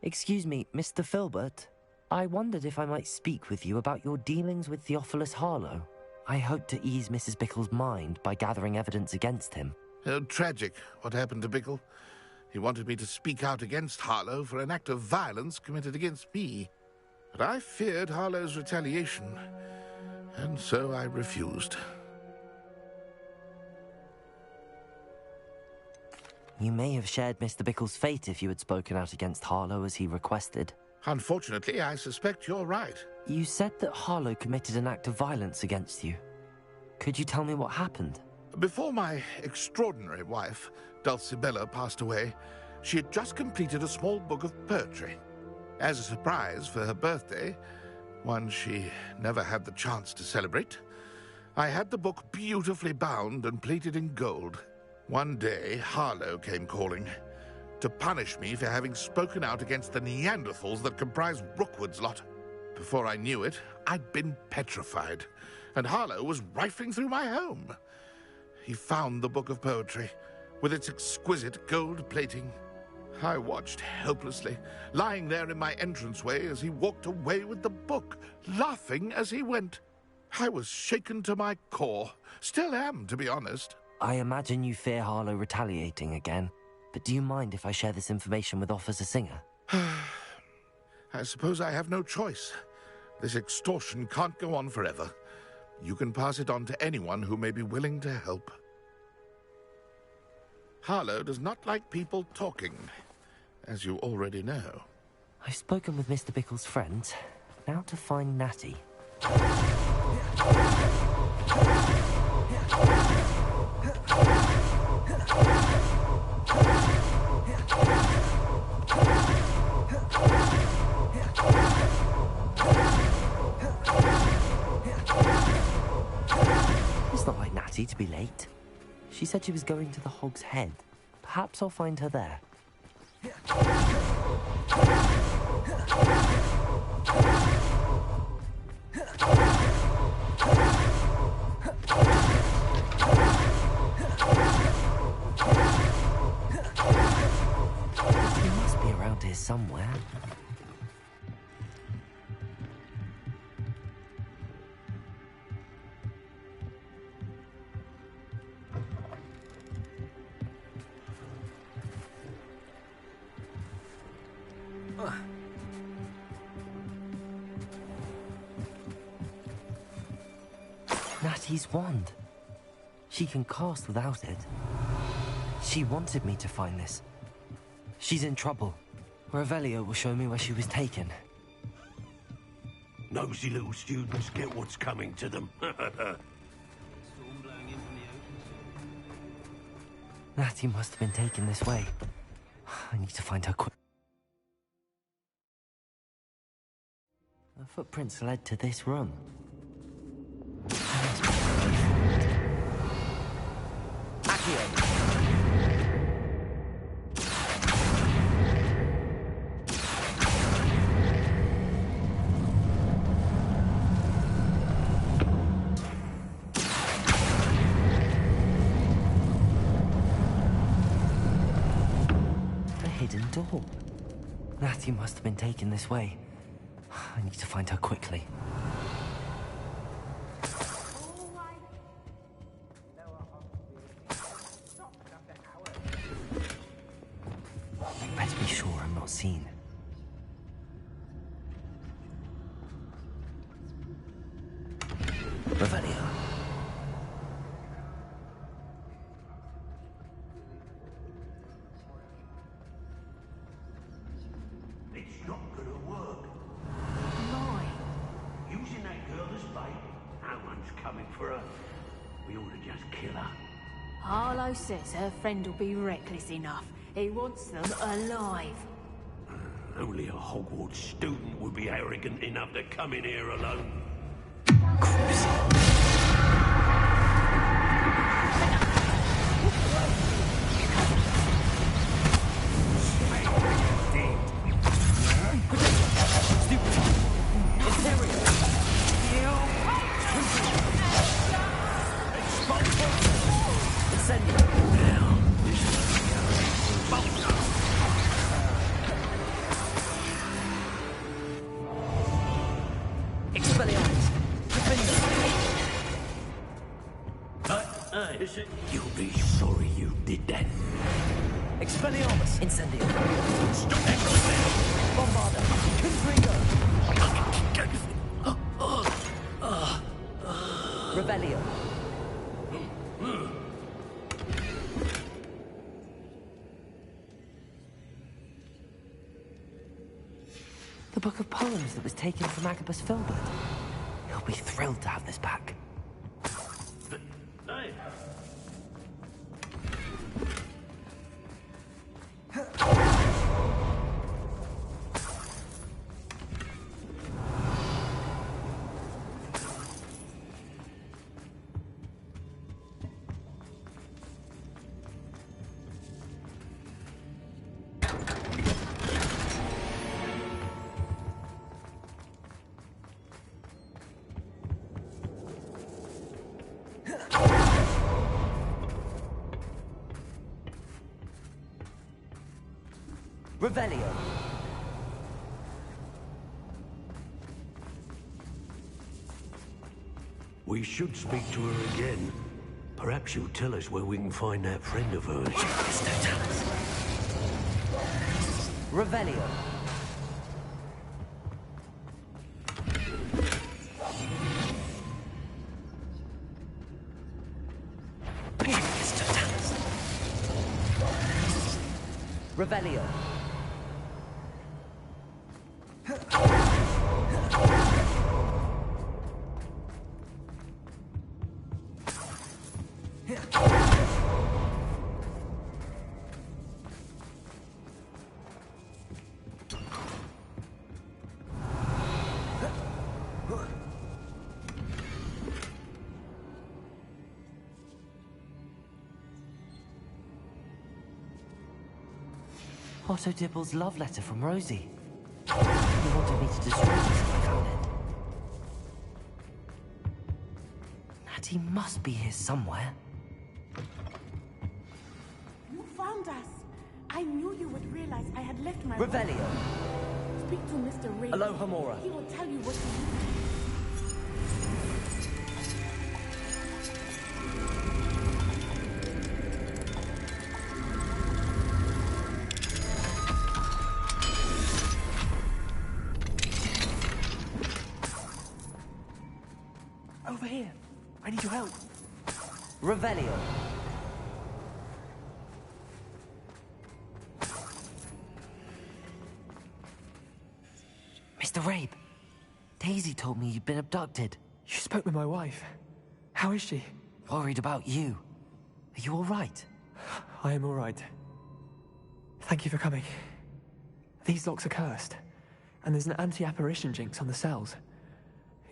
Excuse me, Mr. Filbert. I wondered if I might speak with you about your dealings with Theophilus Harlow. I hope to ease Mrs. Bickle's mind by gathering evidence against him. Oh, tragic what happened to Bickle. He wanted me to speak out against Harlow for an act of violence committed against me. But I feared Harlow's retaliation, and so I refused. You may have shared Mr. Bickle's fate if you had spoken out against Harlow as he requested. Unfortunately, I suspect you're right. You said that Harlow committed an act of violence against you. Could you tell me what happened? Before my extraordinary wife, Dulcibella, passed away, she had just completed a small book of poetry. As a surprise for her birthday, one she never had the chance to celebrate. I had the book beautifully bound and plated in gold. One day, Harlow came calling to punish me for having spoken out against the Neanderthals that comprise Rookwood's lot. Before I knew it, I'd been petrified, and Harlow was rifling through my home. He found the book of poetry, with its exquisite gold plating. I watched helplessly, lying there in my entranceway as he walked away with the book, laughing as he went. I was shaken to my core. Still am, to be honest. I imagine you fear Harlow retaliating again, but do you mind if I share this information with Officer Singer? I suppose I have no choice. This extortion can't go on forever. You can pass it on to anyone who may be willing to help. Harlow does not like people talking, as you already know. I've spoken with Mr. Bickle's friends. Now to find Natty. It's not like Natty to be late. She said she was going to the Hog's Head. Perhaps I'll find her there. He must be around here somewhere. Natty's wand. She can cast without it. She wanted me to find this. She's in trouble. Revelio will show me where she was taken. Nosy little students get what's coming to them. Natty must have been taken this way. I need to find her quick. Her footprints led to this room. A hidden door. Natty must have been taken this way. I need to find her quickly. Better be sure I'm not seen. Revelio. It's not gonna work. Why? Using that girl as bait, no one's coming for her. We ought to just kill her. Harlow says her friend will be reckless enough. He wants them alive. Only a Hogwarts student would be arrogant enough to come in here alone. You'll be sorry you did that. Expelliarmus! Incendio! Stop that right there! Bombarda! Confringo! Revelio! The book of poems that was taken from Agabus Filbert. He'll be thrilled to have this back. Hey. Revelio. We should speak to her again. Perhaps she'll tell us where we can find that friend of hers. Revelio. Revelio. Otto Dibble's love letter from Rosie. He wanted me to destroy this if I found it. Natty must be here somewhere. You found us. I knew you would realize I had left my... Revelio. Speak to Mr. Ray. Alohomora. He will tell you what to do. Over here. I need your help. Revelio. Mr. Rabe, Daisy told me you'd been abducted. You spoke with my wife. How is she? Worried about you. Are you all right? I am all right. Thank you for coming. These locks are cursed, and there's an anti-apparition jinx on the cells.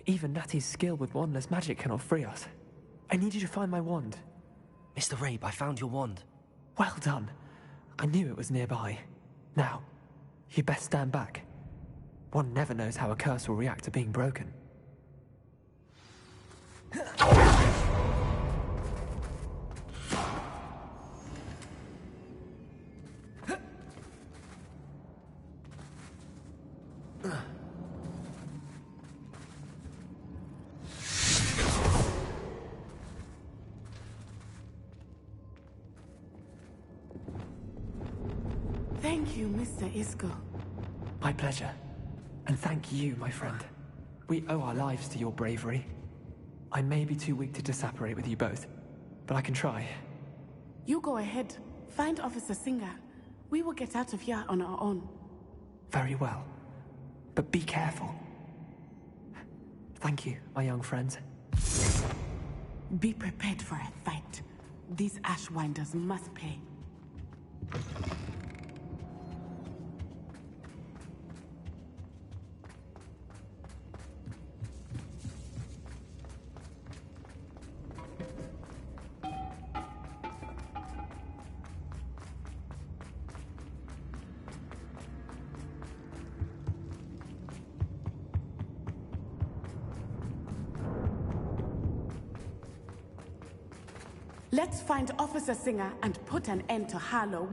Even Natty's skill with wandless magic cannot free us. I need you to find my wand. Mr. Rabe, I found your wand. Well done. I knew it was nearby. Now, you best stand back. One never knows how a curse will react to being broken. Thank you, Mr. Isco. My pleasure. And thank you, my friend. We owe our lives to your bravery. I may be too weak to disapparate with you both, but I can try. You go ahead. Find Officer Singer. We will get out of here on our own. Very well. But be careful. Thank you, my young friends. Be prepared for a fight. These Ashwinders must pay. Let's find Officer Singer and put an end to Harlow.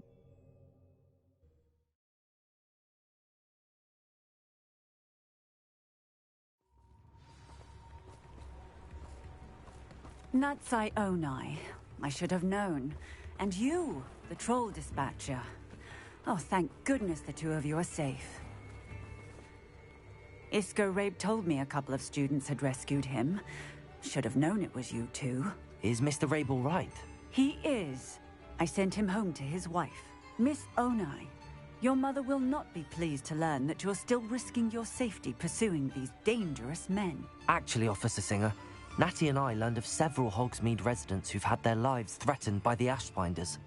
Natsai Onai. I should have known. And you, the troll dispatcher. Oh, thank goodness the two of you are safe. Isco Rabe told me a couple of students had rescued him. Should have known it was you two. Is Mr. Rabe all right? He is. I sent him home to his wife, Miss Onai. Your mother will not be pleased to learn that you're still risking your safety pursuing these dangerous men. Actually, Officer Singer, Natty and I learned of several Hogsmeade residents who've had their lives threatened by the Ashbinders.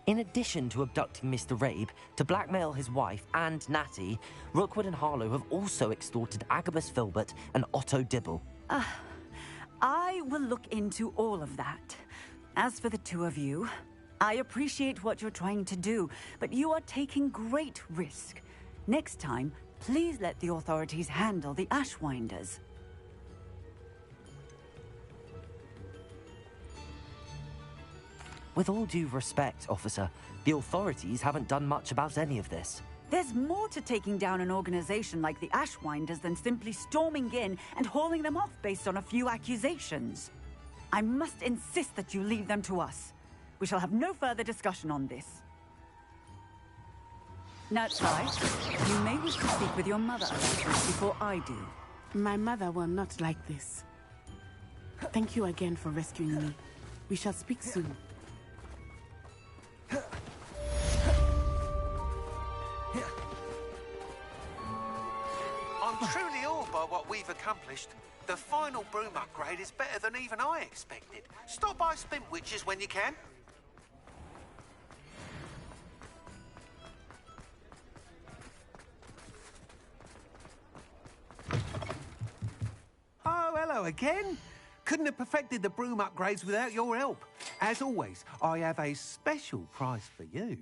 In addition to abducting Mr. Rabe to blackmail his wife and Natty, Rookwood and Harlow have also extorted Agabus Filbert and Otto Dibble. I will look into all of that. As for the two of you, I appreciate what you're trying to do, but you are taking great risk. Next time, please let the authorities handle the Ashwinders. With all due respect, officer, the authorities haven't done much about any of this. There's more to taking down an organization like the Ashwinders than simply storming in and hauling them off based on a few accusations. I must insist that you leave them to us. We shall have no further discussion on this. Now, Ty, you may wish to speak with your mother about this before I do. My mother will not like this. Thank you again for rescuing me. We shall speak soon. I'm truly awed by what we've accomplished. The final broom upgrade is better than even I expected. Stop by Spintwitches when you can. Oh, hello again. Couldn't have perfected the broom upgrades without your help. As always, I have a special prize for you.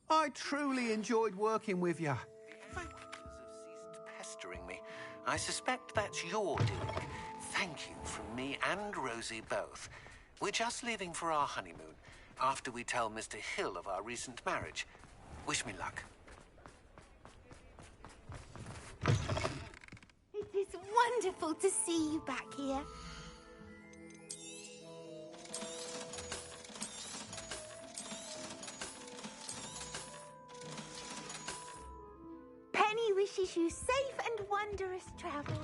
I truly enjoyed working with you. The Fake have ceased pestering me. I suspect that's your doing. Thank you from me and Rosie both. We're just leaving for our honeymoon after we tell Mr. Hill of our recent marriage. Wish me luck. It is wonderful to see you back here. Penny wishes you safe and wondrous travels.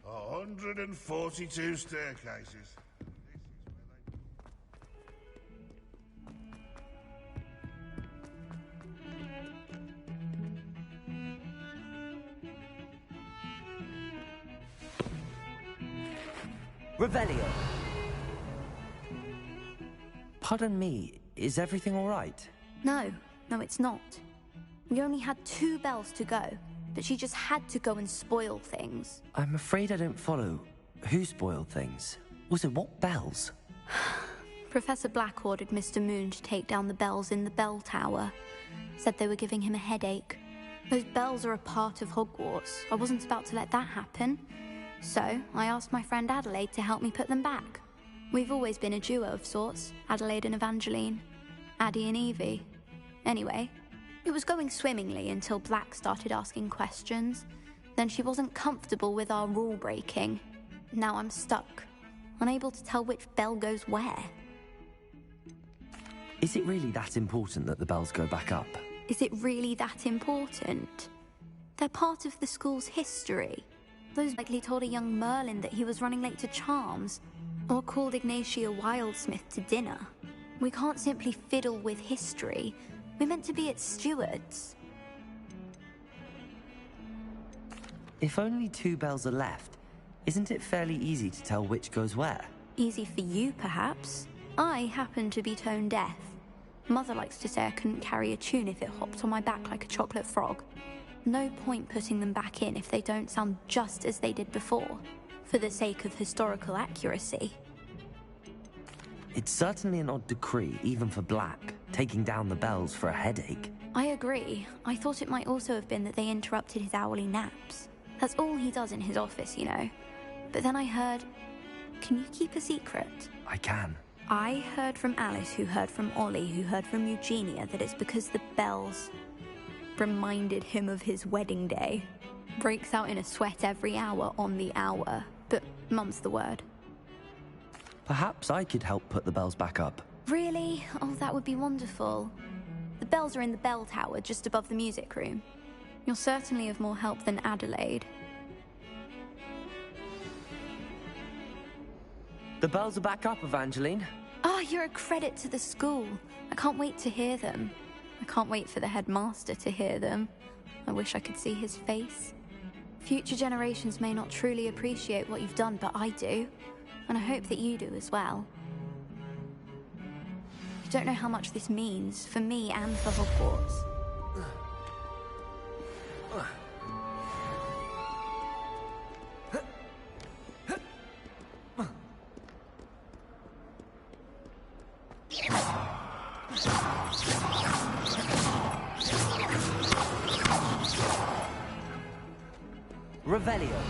Oh, 142 staircases. Revelio. Pardon me, is everything all right? No, it's not. We only had 2 bells to go, but she just had to go and spoil things. I'm afraid I don't follow. Who spoiled things? Also, what bells? Professor Black ordered Mr. Moon to take down the bells in the bell tower. Said they were giving him a headache. Those bells are a part of Hogwarts. I wasn't about to let that happen. So, I asked my friend Adelaide to help me put them back. We've always been a duo of sorts, Adelaide and Evangeline. Addie and Evie. Anyway, it was going swimmingly until Black started asking questions. Then she wasn't comfortable with our rule breaking. Now I'm stuck, unable to tell which bell goes where. Is it really that important that the bells go back up? Is it really that important? They're part of the school's history. Those likely told a young Merlin that he was running late to Charms, or called Ignatia Wildsmith to dinner. We can't simply fiddle with history. We're meant to be its stewards. If only 2 bells are left, isn't it fairly easy to tell which goes where? Easy for you, perhaps. I happen to be tone deaf. Mother likes to say I couldn't carry a tune if it hopped on my back like a chocolate frog. No point putting them back in if they don't sound just as they did before, for the sake of historical accuracy. It's certainly an odd decree, even for Black, taking down the bells for a headache. I agree. I thought it might also have been that they interrupted his hourly naps. That's all he does in his office, you know. But then I heard... Can you keep a secret? I can. I heard from Alice, who heard from Ollie, who heard from Eugenia, that it's because the bells reminded him of his wedding day. Breaks out in a sweat every hour on the hour, but mum's the word. Perhaps I could help put the bells back up. Really? Oh, that would be wonderful. The bells are in the bell tower, just above the music room. You're certainly of more help than Adelaide. The bells are back up, Evangeline. Oh, you're a credit to the school. I can't wait to hear them. I can't wait for the headmaster to hear them. I wish I could see his face. Future generations may not truly appreciate what you've done, but I do. And I hope that you do as well. You don't know how much this means, for me and for Hogwarts. Revelio.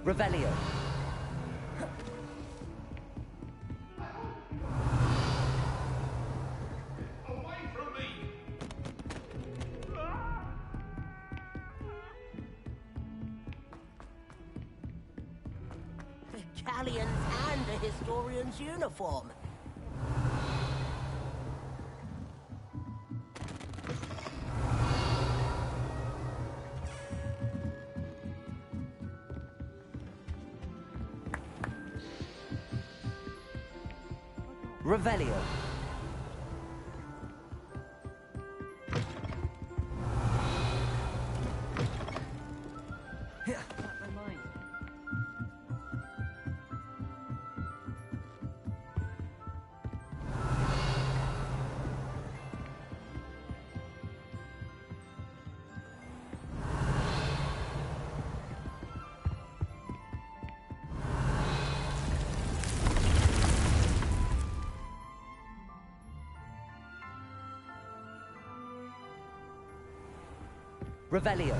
Revelio. Italians and a historian's uniform. Revelio. Revelio.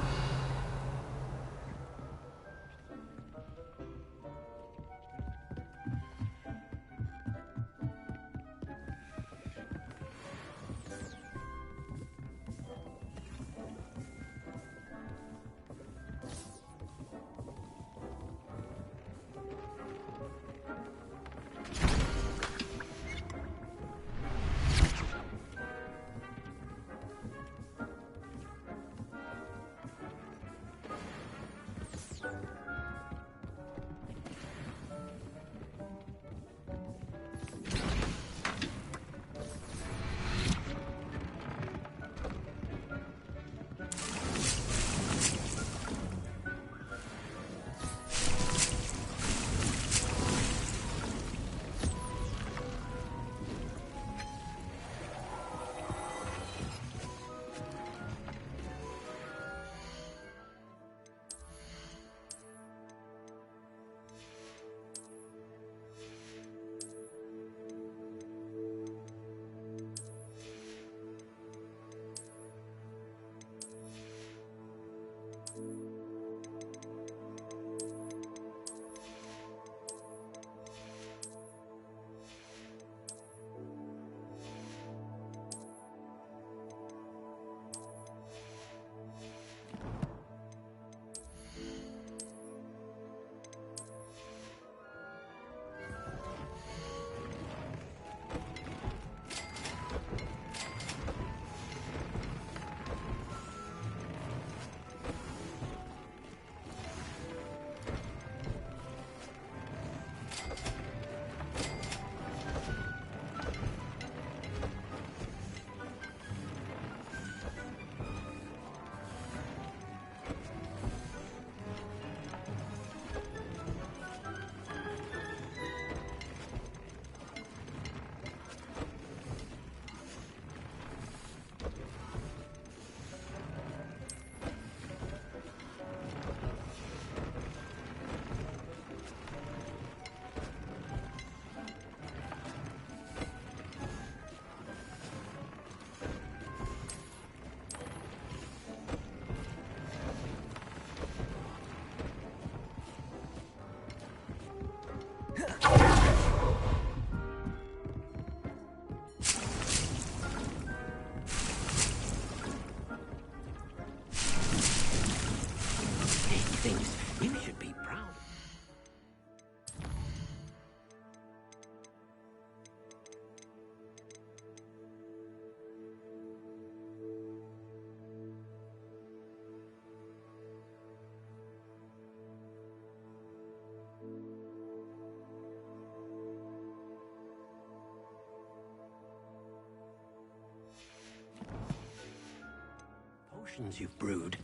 potions you've brewed.